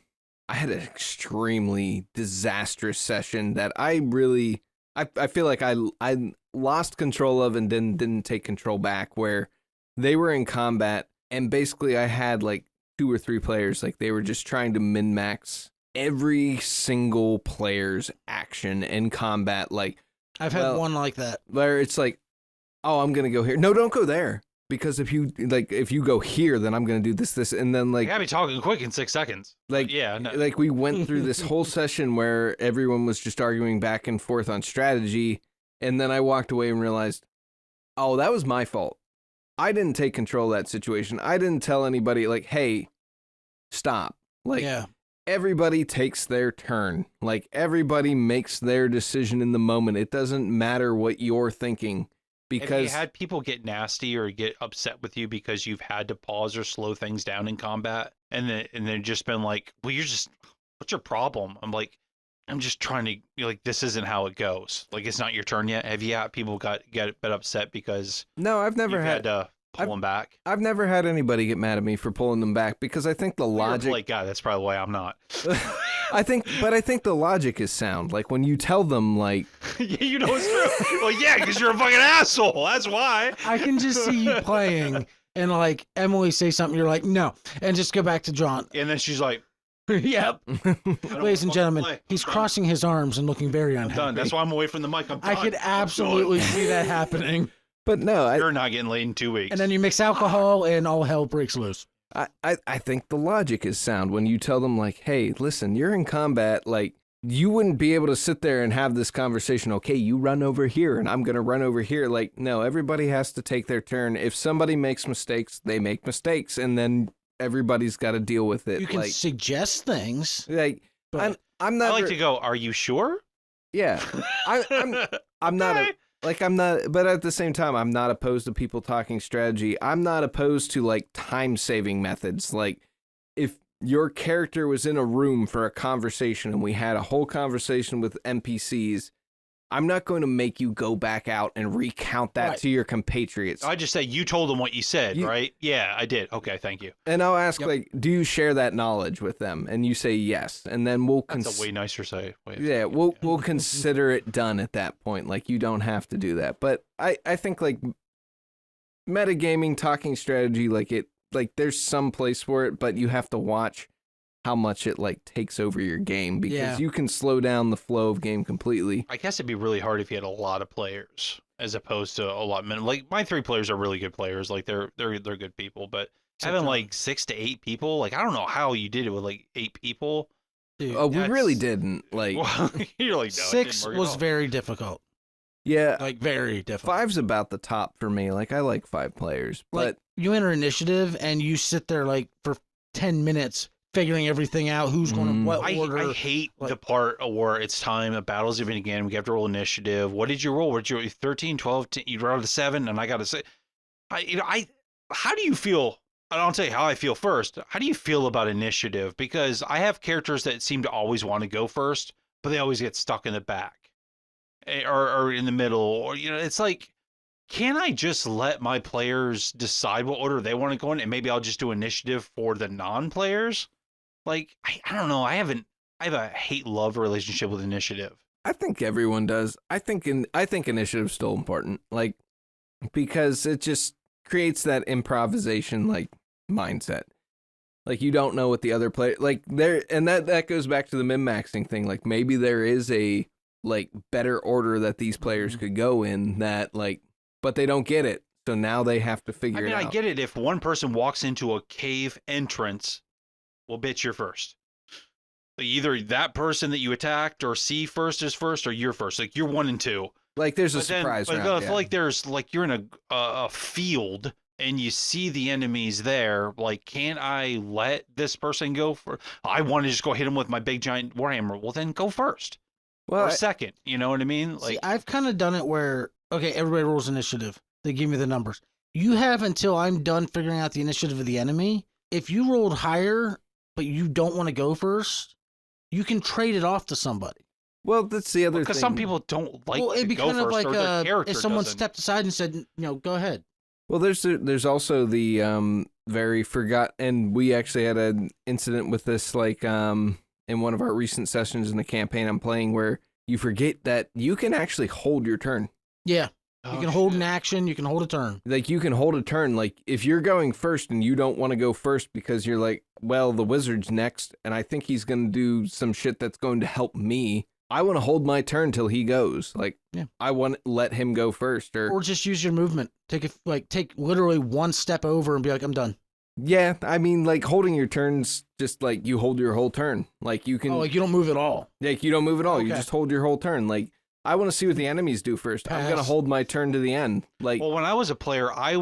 an extremely disastrous session that I feel like I lost control of and didn't take control back, where they were in combat and basically I had like 2 or 3 players, like they were just trying to min-max every single player's action in combat. Like, I've had one like that. Where it's like, oh, I'm going to go here. No, don't go there. Because if you go here, then I'm going to do this, and then like... You gotta be talking quick in 6 seconds. Like, yeah, no. Like we went through this whole session where everyone was just arguing back and forth on strategy, and then I walked away and realized, oh, that was my fault. I didn't take control of that situation. I didn't tell anybody, like, hey, stop. Like, yeah. Everybody takes their turn. Like, everybody makes their decision in the moment. It doesn't matter what you're thinking. Because have you had people get nasty or get upset with you because you've had to pause or slow things down in combat, and they've just been like, well, what's your problem? I'm like, I'm just trying to, like, this isn't how it goes. Like, it's not your turn yet. Have you had people get a bit upset because no, I've never had to pull them back? I've never had anybody get mad at me for pulling them back, because I think the logic... You're a polite guy. That's probably why I'm not. I think the logic is sound. Like, when you tell them, like... Yeah, it's true. Well, yeah, because you're a fucking asshole. That's why. I can just see you playing and, like, Emily say something, you're like, no. And just go back to John. And then she's like... Yep. Ladies and gentlemen, he's crossing his arms and looking very unhappy. I'm done. That's why I'm away from the mic. I'm done. I could absolutely see that happening. But no, you're not getting laid in 2 weeks. And then you mix alcohol and all hell breaks loose. I think the logic is sound when you tell them, like, hey, listen, you're in combat. Like, you wouldn't be able to sit there and have this conversation. Okay, you run over here and I'm going to run over here. Like, no, everybody has to take their turn. If somebody makes mistakes, they make mistakes. And then everybody's got to deal with it. You can suggest things. Like, but I'm not... I like to go, are you sure? Yeah. I'm not... but at the same time, I'm not opposed to people talking strategy. I'm not opposed to, like, time-saving methods. Like, if your character was in a room for a conversation and we had a whole conversation with NPCs, I'm not going to make you go back out and recount that to your compatriots. I just say you told them what you said, right? Yeah, I did. Okay, thank you. And I'll ask, like, do you share that knowledge with them? And you say yes, and then we'll. That's a way nicer say. We'll consider it done at that point. Like, you don't have to do that. But I think like metagaming, talking strategy, like there's some place for it, but you have to watch how much it like takes over your game, because you can slow down the flow of game completely. I guess it'd be really hard if you had a lot of players as opposed to a lot of men. Like my 3 players are really good players. Like they're good people, but having like 6 to 8 people, like I don't know how you did it with like 8 people. Dude, we really didn't. Like you're like, no, 6 was very difficult. Yeah, like very difficult. 5's about the top for me. Like I like 5 players, like, but you enter initiative and you sit there like for 10 minutes figuring everything out, who's going to what order. I hate the part where it's time, the battle's even again, we have to roll initiative. What did you roll? What did you 13, 12, 10, you rolled a 7, and I got to say, how do you feel? I'll tell you how I feel first. How do you feel about initiative? Because I have characters that seem to always want to go first, but they always get stuck in the back or in the middle, or, it's like, can I just let my players decide what order they want to go in, and maybe I'll just do initiative for the non-players? Like, I don't know. I have a hate-love relationship with initiative. I think everyone does. I think initiative's still important, like, because it just creates that improvisation like mindset. Like, you don't know what the other player like there, and that goes back to the min-maxing thing. Like, maybe there is a like better order that these players could go in that like, but they don't get it, so now they have to figure it out. I get it if one person walks into a cave entrance. Well, bitch, you're first. Like either that person that you attacked or see first is first, or you're first. Like you're 1 and 2. Like there's a surprise round. I feel like there's like you're in a field and you see the enemies there. Like, can't I let this person go for? I want to just go hit him with my big giant warhammer. Well, then go first. Well, or second. You know what I mean? Like, see, I've kind of done it where everybody rolls initiative. They give me the numbers. You have until I'm done figuring out the initiative of the enemy. If you rolled higher, but you don't want to go first, you can trade it off to somebody. Well, that's the other thing. Because some people don't like it'd be to go kind of first, like or their character if someone doesn't. stepped aside and said, go ahead. Well, there's also the very and we actually had an incident with this like in one of our recent sessions in the campaign I'm playing, where you forget that you can actually hold your turn. Yeah. You can hold an action, you can hold a turn. Like, you can hold a turn. Like, if you're going first and you don't want to go first because you're like, well, the wizard's next, and I think he's going to do some shit that's going to help me, I want to hold my turn till he goes. Like, I want to let him go first. Or just use your movement. Take literally one step over and be like, I'm done. Yeah, I mean, like, holding your turns, just like, you hold your whole turn. Like, you can... Oh, like, you don't move at all. Like, you don't move at all. Okay. You just hold your whole turn. Like, I want to see what the enemies do first. Pass. I'm going to hold my turn to the end. Like, well, when I was a player, I've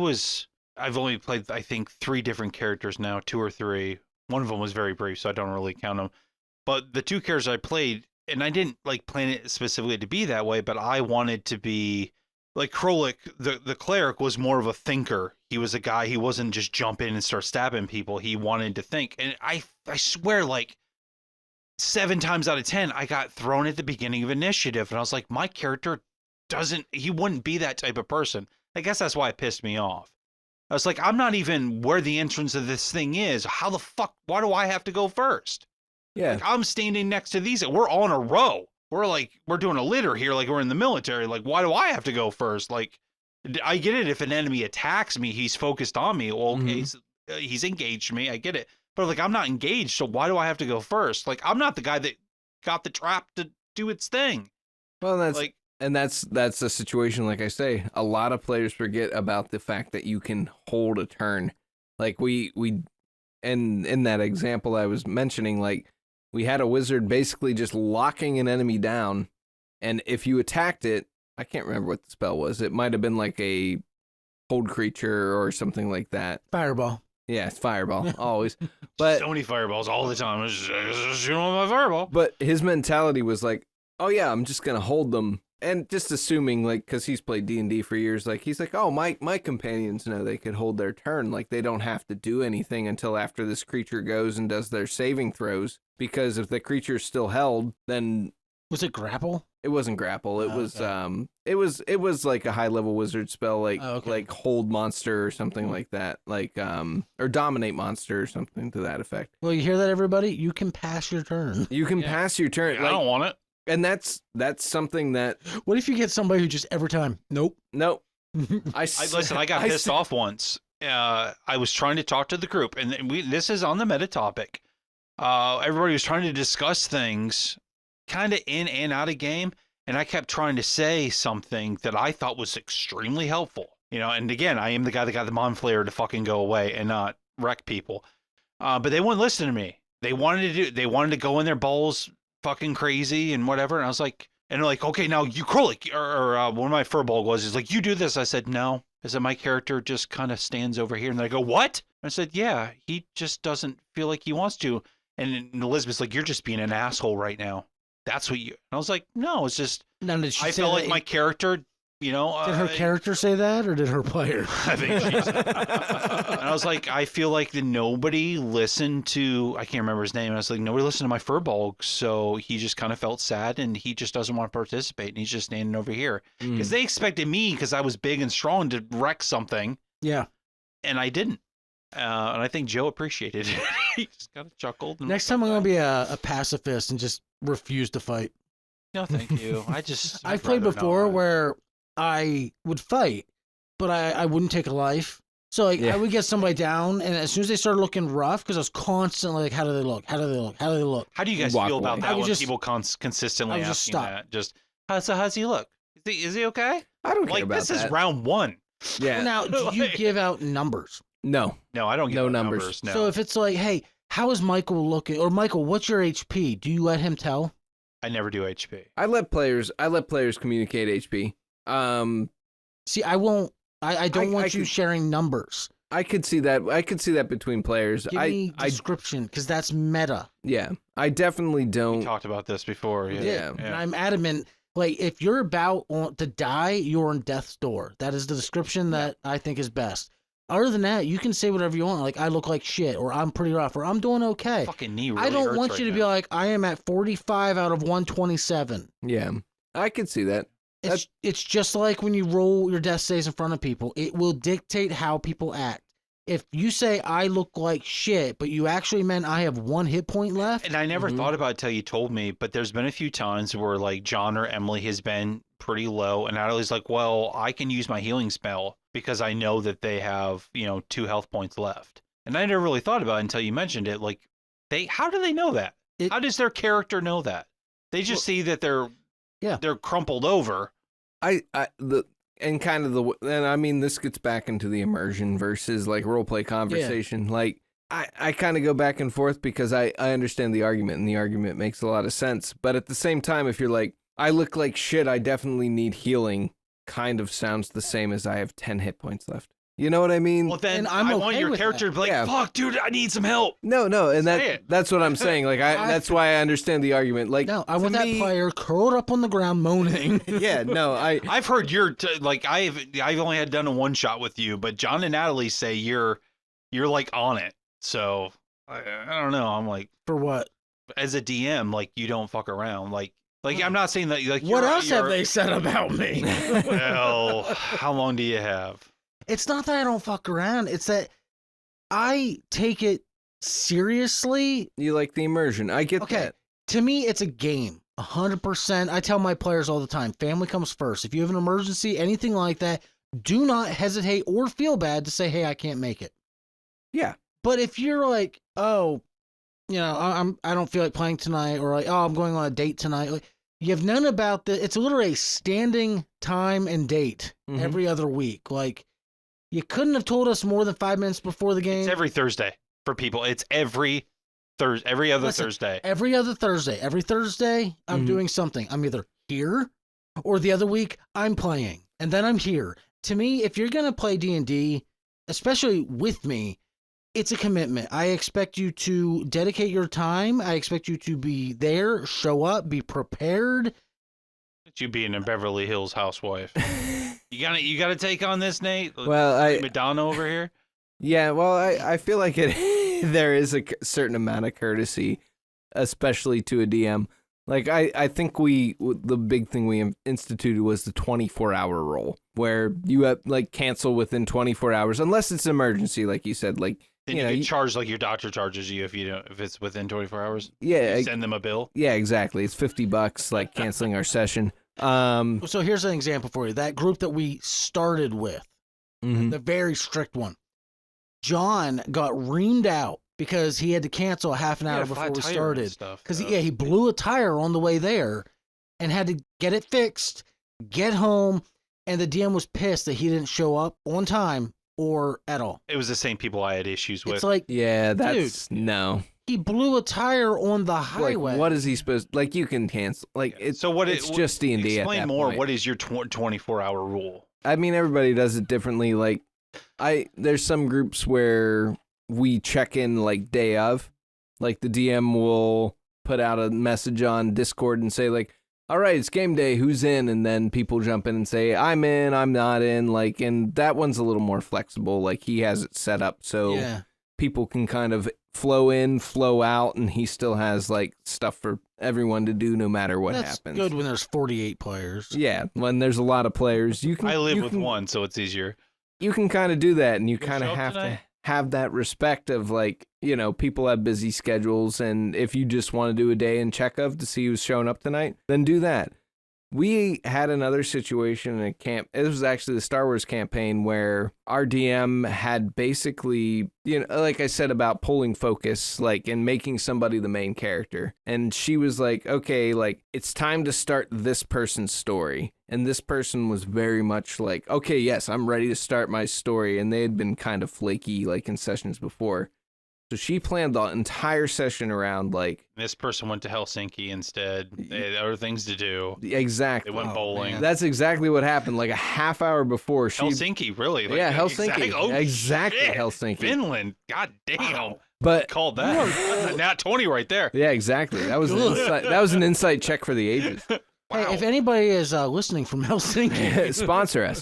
only played, I think, 3 different characters now, 2 or 3. One of them was very brief, so I don't really count them. But the 2 characters I played, and I didn't like plan it specifically to be that way, but I wanted to be like Krolik, the cleric was more of a thinker. He was a guy, he wasn't just jump in and start stabbing people. He wanted to think. And I swear, like 7 times out of 10, I got thrown at the beginning of initiative. And I was like, my character he wouldn't be that type of person. I guess that's why it pissed me off. I was like, I'm not even where the entrance of this thing is. How the fuck, why do I have to go first? Yeah. Like, I'm standing next to these. We're all in a row. We're doing a litter here. Like we're in the military. Like, why do I have to go first? Like, I get it. If an enemy attacks me, he's focused on me. Well, okay, he's engaged me. I get it. But like, I'm not engaged. So why do I have to go first? Like, I'm not the guy that got the trap to do its thing. Well, that's a situation. Like I say, a lot of players forget about the fact that you can hold a turn. Like and in that example I was mentioning, like, we had a wizard basically just locking an enemy down, and if you attacked it, I can't remember what the spell was. It might have been like a hold creature or something like that. Fireball. Yeah, it's fireball, always. But so many fireballs all the time. Just shoot on my fireball. But his mentality was like, oh yeah, I'm just going to hold them And just assuming, like, because he's played D&D for years, like, he's like, oh, my companions know they could hold their turn. Like, they don't have to do anything until after this creature goes and does their saving throws. Because if the creature's still held, then... Was it grapple? It wasn't grapple. It was, okay. it was like a high-level wizard spell, like, okay. like hold monster or something like that. Like, or dominate monster or something to that effect. Well, you hear that, everybody? You can pass your turn. You can pass your turn. I don't want it. And that's something that... What if you get somebody who just every time, nope. Listen, I got pissed off once. I was trying to talk to the group, and this is on the meta topic. Everybody was trying to discuss things kind of in and out of game, and I kept trying to say something that I thought was extremely helpful. You know, and again, I am the guy that got the Mon Flayer to fucking go away and not wreck people. But they wouldn't listen to me. They wanted to go in their balls fucking crazy and whatever, and I was like, and they're like, okay, now you Krolik, or one of my furball was, is like, you do this. I said, no. I said, my character just kind of stands over here, and they go, what? I said, yeah, he just doesn't feel like he wants to. And Elizabeth's like, you're just being an asshole right now. That's what you. And I was like, no, it's just. Now, did she I say felt that like my character. You know, did her character say that, or did her player? I think she's. And I was like, I feel like nobody listened to. I can't remember his name. I was like, nobody listened to my furball, so he just kind of felt sad, and he just doesn't want to participate, and he's just standing over here because they expected me, because I was big and strong, to wreck something. Yeah, and I didn't. And I think Joe appreciated it. He just kind of chuckled. Next time I'm gonna be a pacifist and just refuse to fight. No, thank you. I've played before where I would fight, but I wouldn't take a life. So like I would get somebody down, and as soon as they started looking rough, because I was constantly like, how do they look? How do they look? How do they look? How do you guys feel about that when people consistently just asking stop. that? Just how's he look? Is he okay? I don't care like about this that. Is round one. Yeah. Now, do you give out numbers? No, I don't give out numbers. No. So if it's like, hey, how is Michael looking? Or Michael, what's your HP? Do you let him tell? I never do HP. I let players communicate HP. See, I won't. I don't want you sharing numbers. I could see that. I could see that between players. Give me description, because that's meta. Yeah, I definitely don't. We talked about this before. Yeah. And I'm adamant. Like, if you're about to die, you're on death's door. That is the description that I think is best. Other than that, you can say whatever you want. Like, I look like shit, or I'm pretty rough, or I'm doing okay. Fucking knee really I don't hurts want right you to now. be like, I am at 45 out of 127. Yeah, I could see that. It's just like when you roll your death saves in front of people. It will dictate how people act. If you say, I look like shit, but you actually meant I have 1 hit point left. And I never thought about it till you told me, but there's been a few times where, like, John or Emily has been pretty low, and Natalie's like, well, I can use my healing spell because I know that they have, 2 health points left. And I never really thought about it until you mentioned it. Like, how do they know that? How does their character know that? They just see that they're crumpled over. And I mean, this gets back into the immersion versus like roleplay conversation. Yeah. Like, I kind of go back and forth because I understand the argument, and the argument makes a lot of sense. But at the same time, if you're like, I look like shit, I definitely need healing, kind of sounds the same as I have 10 hit points left. You know what I mean? Well, then I want your character to be like, fuck, dude, I need some help. No, and that's what I'm saying. Like, that's why I understand the argument. Like, no, I want that player curled up on the ground moaning. Yeah, no, I've heard I've only had done a one shot with you, but John and Natalie say you're like on it. So I don't know. I'm like, for what? As a DM, like, you don't fuck around. Like I'm not saying that. Like, what else have they said about me? Well, how long do you have? It's not that I don't fuck around. It's that I take it seriously. You like the immersion. I get that. To me, it's a game. 100%. I tell my players all the time, family comes first. If you have an emergency, anything like that, do not hesitate or feel bad to say, hey, I can't make it. Yeah. But if you're like, oh, I don't feel like playing tonight, or like, oh, I'm going on a date tonight. Like, you have none about it's literally a standing time and date every other week. Like, you couldn't have told us more than 5 minutes before the game. It's every Thursday for people. It's every other Thursday. Every other Thursday. Every Thursday, I'm doing something. I'm either here, or the other week, I'm playing. And then I'm here. To me, if you're going to play D&D, especially with me, it's a commitment. I expect you to dedicate your time. I expect you to be there, show up, be prepared. You being a Beverly Hills housewife. You gotta take on this, Nate. Well, Madonna over here. Yeah, well, I feel like there is a certain amount of courtesy, especially to a DM. Like, I think the big thing we instituted was the 24-hour rule, where you have, like, cancel within 24 hours, unless it's an emergency, like you said. Like, then you get charged like your doctor charges you if it's within 24 hours. Yeah. You send them a bill. Yeah, exactly. It's $50, like, canceling our session. So here's an example for you. That group that we started with, the very strict one, John got reamed out because he had to cancel a half an hour before we started. Because he blew a tire on the way there and had to get it fixed, get home, and the DM was pissed that he didn't show up on time or at all. It was the same people I had issues with. It's like, yeah, that's no. He blew a tire on the highway. Like, what is he supposed? Like, you can cancel. Like, it's just D&D. Explain more. What is your 24-hour rule? I mean, everybody does it differently. Like, there's some groups where we check in like day of, like the DM will put out a message on Discord and say like, all right, it's game day, who's in? And then people jump in and say, I'm in, I'm not in. Like, and that one's a little more flexible. Like, he has it set up so people can kind of flow in, flow out, and he still has like stuff for everyone to do no matter what happens. That's good when there's 48 players. Yeah, when there's a lot of players, you can. I live with one, so it's easier. You can kind of do that, and you kind of have to have that respect of like, you know, people have busy schedules, and if you just want to do a day in check of to see who's showing up tonight, then do that. We had another situation in a camp. It was actually the Star Wars campaign where our DM had basically, you know, like I said about pulling focus, like, and making somebody the main character. And she was like, okay, like, it's time to start this person's story. And this person was very much like, okay, yes, I'm ready to start my story. And they had been kind of flaky, like, in sessions before. So she planned the entire session around like... This person went to Helsinki instead. They had other things to do. Exactly. They went bowling. Man. That's exactly what happened. Like a half hour before Helsinki, really? Like, yeah, Helsinki. Exactly Shit. Helsinki. Finland. God damn. Wow. But called that. That's a nat 20 right there. Yeah, exactly. That was an insight check for the ages. Wow. Hey, if anybody is listening from Helsinki, sponsor us.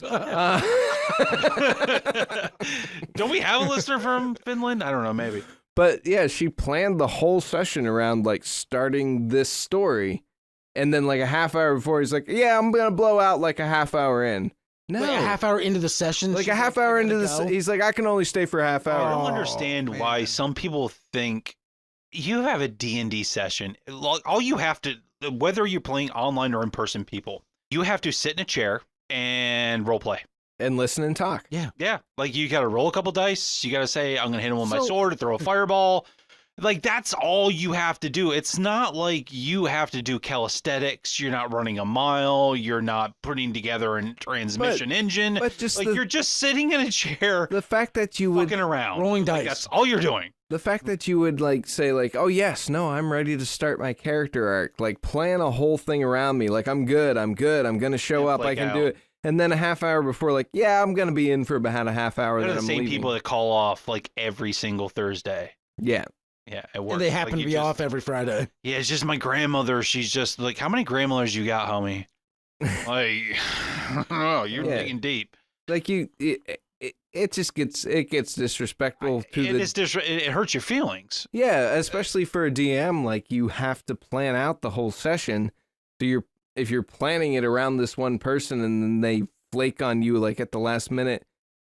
Don't we have a listener from Finland? I don't know, maybe. But yeah, she planned the whole session around like starting this story. And then like a half hour before, he's like, yeah, I'm going to blow out like a half hour in. No. Like a half hour into the session? Like a half hour into the he's like, I can only stay for a half hour. I don't understand why some people think you have a D&D session. All you have to, whether you're playing online or in-person people, you have to sit in a chair and role play. And listen and talk. Yeah. Yeah. Like, you got to roll a couple dice. You got to say, I'm going to hit him with my sword or throw a fireball. Like, that's all you have to do. It's not like you have to do calisthenics. You're not running a mile. You're not putting together a transmission engine. But just like, you're just sitting in a chair. The fact that you would... fucking around. Rolling dice. Like, that's all you're doing. The fact that you would, like, say, like, oh, yes, no, I'm ready to start my character arc. Like, plan a whole thing around me. Like, I'm good. I'm going to show up. I can do it. And then a half hour before, like, yeah, I'm going to be in for about a half hour. They're then the I'm same leaving. people that call off, like, every single Thursday. Yeah. Yeah, at work. And they happen to be off every Friday. Yeah, it's just my grandmother. She's just like, how many grandmothers you got, homie? Like, oh, you're digging deep. Like, it just gets disrespectful it hurts your feelings. Yeah, especially for a DM. Like, you have to plan out the whole session. So if you're planning it around this one person and then they flake on you like at the last minute,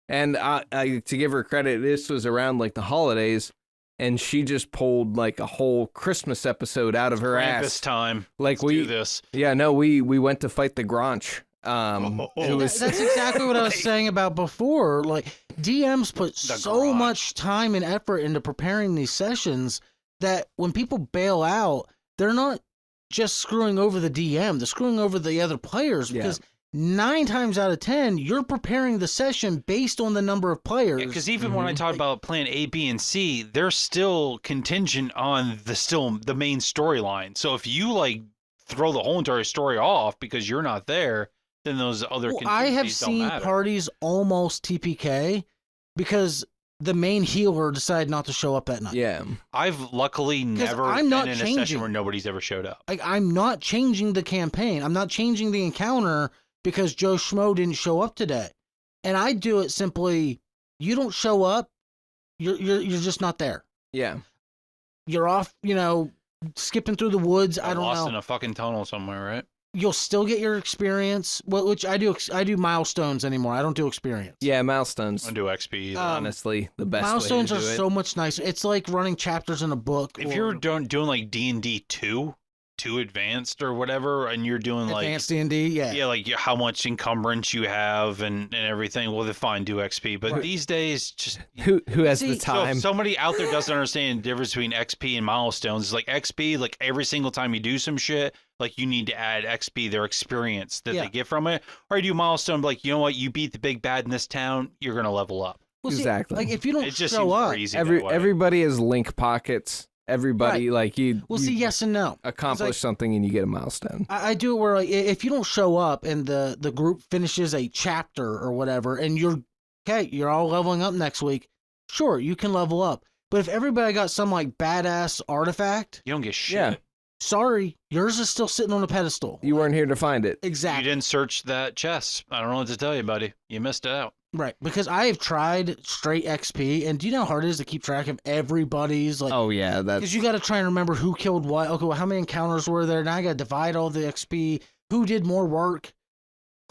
and to give her credit, this was around like the holidays. And she just pulled like a whole Christmas episode out of her ass. This time, like let's do this. Yeah, no, we went to fight the Granch. That's exactly what I was saying about before. Like, DMs put so much time and effort into preparing these sessions that when people bail out, they're not just screwing over the DM; they're screwing over the other players because. 9 times out of 10, you're preparing the session based on the number of players. Because even when I talk about plan A, B, and C, they're still contingent on the main storyline. So if you like throw the whole entire story off because you're not there, then those other contingencies I have don't seen matter. parties almost TPK because the main healer decided not to show up that night. Yeah. I've luckily never I'm been not in a changing. session where nobody's ever showed up. Like, I'm not changing the campaign. I'm not changing the encounter because Joe Schmo didn't show up today. And I do it simply, you don't show up, you're just not there. Yeah. You're off, skipping through the woods. I don't lost know. in a fucking tunnel somewhere, right? You'll still get your experience, which I do. I do milestones anymore. I don't do experience. Yeah, milestones. I don't do XP either. Honestly, the best Milestones way are to do it. so much nicer. It's like running chapters in a book. If you're doing like D&D 2 advanced or whatever, and you're doing like advanced D&D, yeah, like how much encumbrance you have and everything, well, then fine, do XP. But Right. these days, just Who has See, the so time? So if somebody out there doesn't understand the difference between XP and milestones, it's like XP, like every single time you do some shit, like you need to add XP, their experience that Yeah. they get from it. Or you do milestone, like, you know what, you beat the big bad in this town, you're going to level up. Well, see, Exactly. like if you don't It just show seems up, crazy that way. Everybody has link pockets. Everybody like you. well, you see, yes and no. accomplish like- something and you get a milestone. I do it where like, if you don't show up and the group finishes a chapter or whatever, and you're all leveling up next week, sure, you can level up. But if everybody got some like badass artifact, You don't get shit. Yeah. sorry, yours is still sitting on a pedestal. You weren't here to find it. You Exactly. didn't search that chest. I don't know what to tell you, buddy. You missed it out. Right. Because I have tried straight XP, and do you know how hard it is to keep track of everybody's like Oh yeah, that's because you got to try and remember who killed what. Okay, well, how many encounters were there? Now I got to divide all the XP. Who did more work?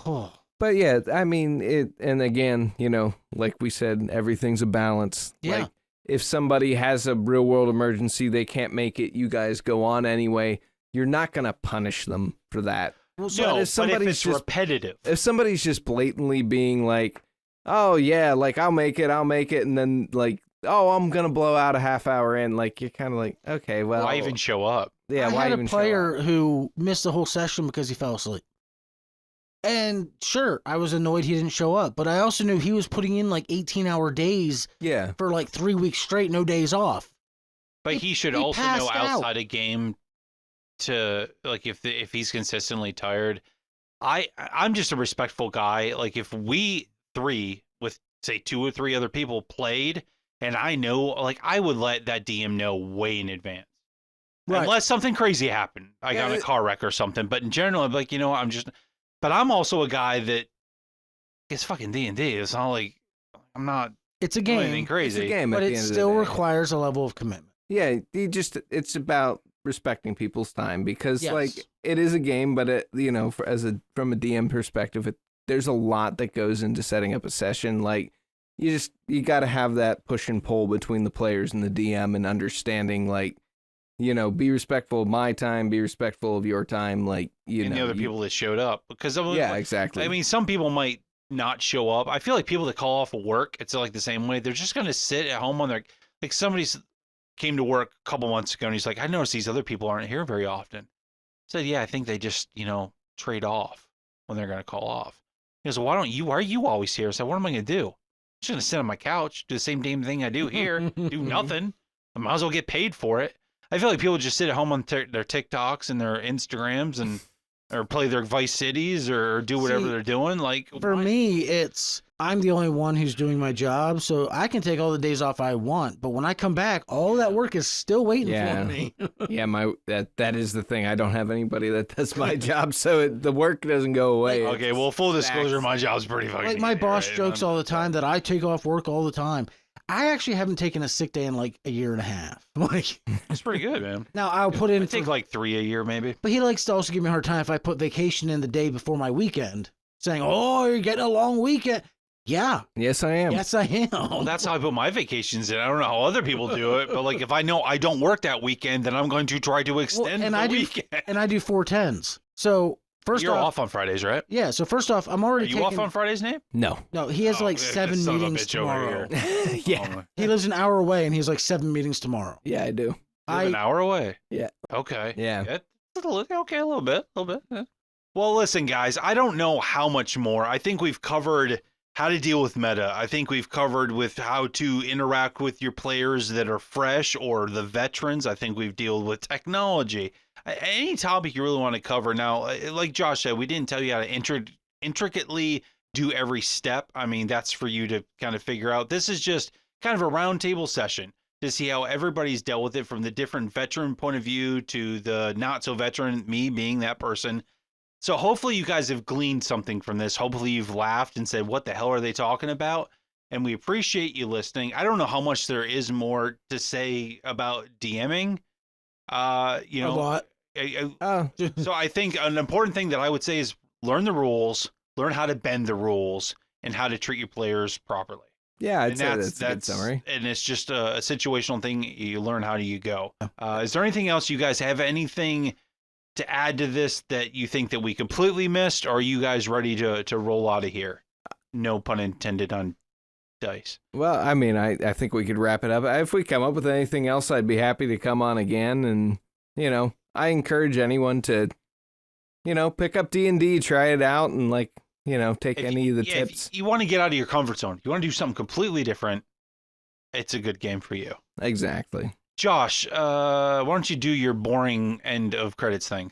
Oh, But yeah, I mean it. And again, like we said, everything's a balance. Yeah. Like, if somebody has a real world emergency, they can't make it. You guys go on anyway. You're not gonna punish them for that. well, So No, if but if somebody's it's just- repetitive. If somebody's just blatantly being like, "Oh yeah, like I'll make it," and then like, "Oh, I'm gonna blow out a half hour in," like you're kind of like, okay, well, Why even show up? yeah, I why had even a show player up? who missed the whole session because he fell asleep. And sure, I was annoyed he didn't show up, but I also knew he was putting in like 18-hour days Yeah, for like 3 weeks straight, no days off. But He- he should he also know passed out. outside a game to like if he's consistently tired. I'm just a respectful guy. Like if we three with say 2 or 3 other people played, and I know, like I would let that DM know way in advance. Right. Unless something crazy happened. I got in Yeah, a car wreck or something. But in general, I'm like, but I'm also a guy that it's fucking D&D. It's not like I'm not It's a doing game, anything crazy. it's a game, but at it the end still of the day. requires a level of commitment. Yeah, it's about respecting people's time because Yes. like it is a game, but it from a DM perspective, there's a lot that goes into setting up a session. Like you got to have that push and pull between the players and the DM and understanding like. Be respectful of my time, be respectful of your time, like, and the other people that showed up. Because Yeah, exactly. I mean, some people might not show up. I feel like people that call off of work, it's like the same way. They're just going to sit at home on their, like somebody came to work a couple months ago and he's like, I noticed these other people aren't here very often. I said, yeah, I think they just, trade off when they're going to call off. He goes, why are you always here? I said, what am I going to do? I'm just going to sit on my couch, do the same damn thing I do here, do nothing. I might as well get paid for it. I feel like people just sit at home on their TikToks and their Instagrams or play their Vice Cities or do whatever See, they're doing. Like For why- me, I'm the only one who's doing my job, so I can take all the days off I want. But when I come back, all that work is still waiting Yeah. for me. Yeah, that is the thing. I don't have anybody that does my job, so the work doesn't go away. Okay, well, full disclosure, my job's pretty fucking Like my easy, boss right? jokes all the time that I take off work all the time. I actually haven't taken a sick day in like a year and a half. Like It's pretty good, man. now I'll put in I think like 3 a year, maybe. but he likes to also give me a hard time if I put vacation in the day before my weekend, saying, "Oh, you're getting a long weekend." Yeah, Yes, I am. yes, I am. Well, that's how I put my vacations in. I don't know how other people do it, but like if I know I don't work that weekend, then I'm going to try to extend and the I do- weekend. And I do 410s. So first You're off, off on Fridays, right? yeah. So first off, I'm Are already you taking. off on Fridays, Nate? No. No, he has Oh, like yeah, 7 son of a meetings bitch over tomorrow. here. Yeah. He lives an hour away, and he has like 7 meetings tomorrow. Yeah, I do. You're an hour away. Yeah. Okay. Yeah. Okay, a little bit. Yeah. Well, listen, guys, I don't know how much more. I think we've covered how to deal with meta. I think we've covered with how to interact with your players that are fresh or the veterans. I think we've dealt with technology. Any topic you really want to cover. Now, like Josh said, we didn't tell you how to intricately do every step. I mean, that's for you to kind of figure out. This is just kind of a roundtable session to see how everybody's dealt with it from the different veteran point of view to the not so veteran, me being that person. So hopefully you guys have gleaned something from this. Hopefully you've laughed and said, what the hell are they talking about? And we appreciate you listening. I don't know how much there is more to say about DMing. A lot. So I think an important thing that I would say is learn the rules, learn how to bend the rules, and how to treat your players properly. Yeah, I'd say that's a good summary. And it's just a situational thing. You learn how do you go. Is there anything else you guys have? Anything to add to this that you think that we completely missed? Or are you guys ready to roll out of here? No pun intended on dice. Well, I mean, I think we could wrap it up. If we come up with anything else, I'd be happy to come on again. And, I encourage anyone to, pick up D&D, try it out, and take any of the tips. If you want to get out of your comfort zone, you want to do something completely different, it's a good game for you. Exactly. Josh, why don't you do your boring end of credits thing?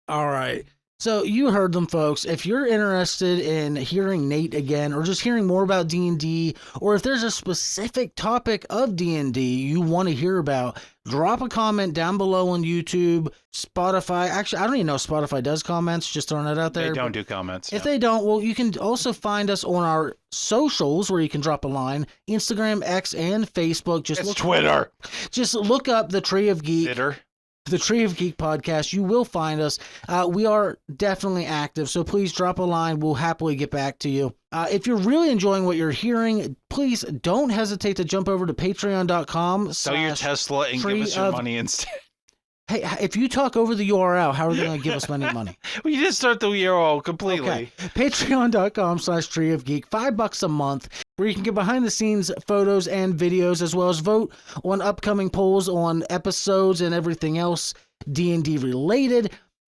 All right. So you heard them, folks. If you're interested in hearing Nate again, or just hearing more about D&D, or if there's a specific topic of D&D you want to hear about, drop a comment down below on YouTube, Spotify. Actually, I don't even know if Spotify does comments, just throwing it out there. They don't do comments. If they don't, well, you can also find us on our socials where you can drop a line, Instagram, X, and Facebook. Twitter. Just look up The Tree of Geek. Twitter. The Tree of Geek podcast. You will find us. We are definitely active, so please drop a line. We'll happily get back to you. If you're really enjoying what you're hearing, please don't hesitate to jump over to patreon.com. Sell your Tesla and give us your money instead. Hey, if you talk over the URL, how are they going to give us any money? We just start the URL completely. Okay. Patreon.com/Tree of Geek, $5 a month, where you can get behind the scenes photos and videos, as well as vote on upcoming polls on episodes and everything else D&D related.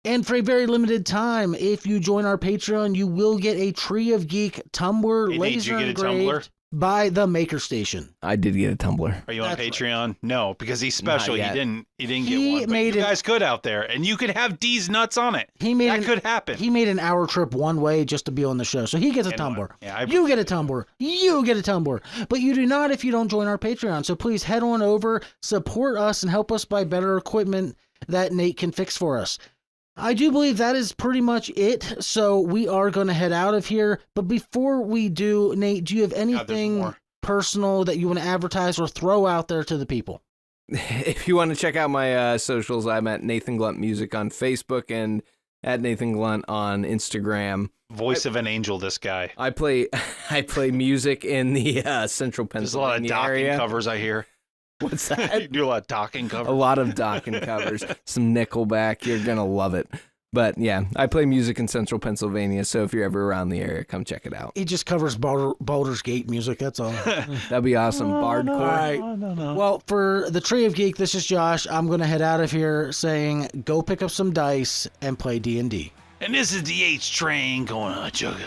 And for a very limited time, if you join our Patreon, you will get a Tree of Geek tumbler laser engraved by the Maker Station. I did get a tumbler. Are you on Patreon? Right. No, because he's special. He didn't get one. But you guys could out there, and you could have D's nuts on it. That could happen. He made an hour trip one way just to be on the show, so he gets a tumbler. Yeah, you get a tumbler. You get a tumbler. But you do not if you don't join our Patreon. So please head on over, support us, and help us buy better equipment that Nate can fix for us. I do believe that is pretty much it, so we are going to head out of here. But before we do, Nate, do you have anything personal that you want to advertise or throw out there to the people? If you want to check out my socials, I'm at Nathan Glunt Music on Facebook and at Nathan Glunt on Instagram. Voice of an angel, this guy. I play music in the central Pennsylvania There's a lot of docking area. covers, I hear. What's that? You do a lot of docking covers. A lot of docking covers. Some Nickelback. You're going to love it. But yeah, I play music in central Pennsylvania, so if you're ever around the area, come check it out. He just covers Baldur's Gate music, that's all. That'd be awesome. Bardcore. No, all right. No. Well, for the Tree of Geek, this is Josh. I'm going to head out of here saying, go pick up some dice and play D&D. And this is the H train going, a jugga.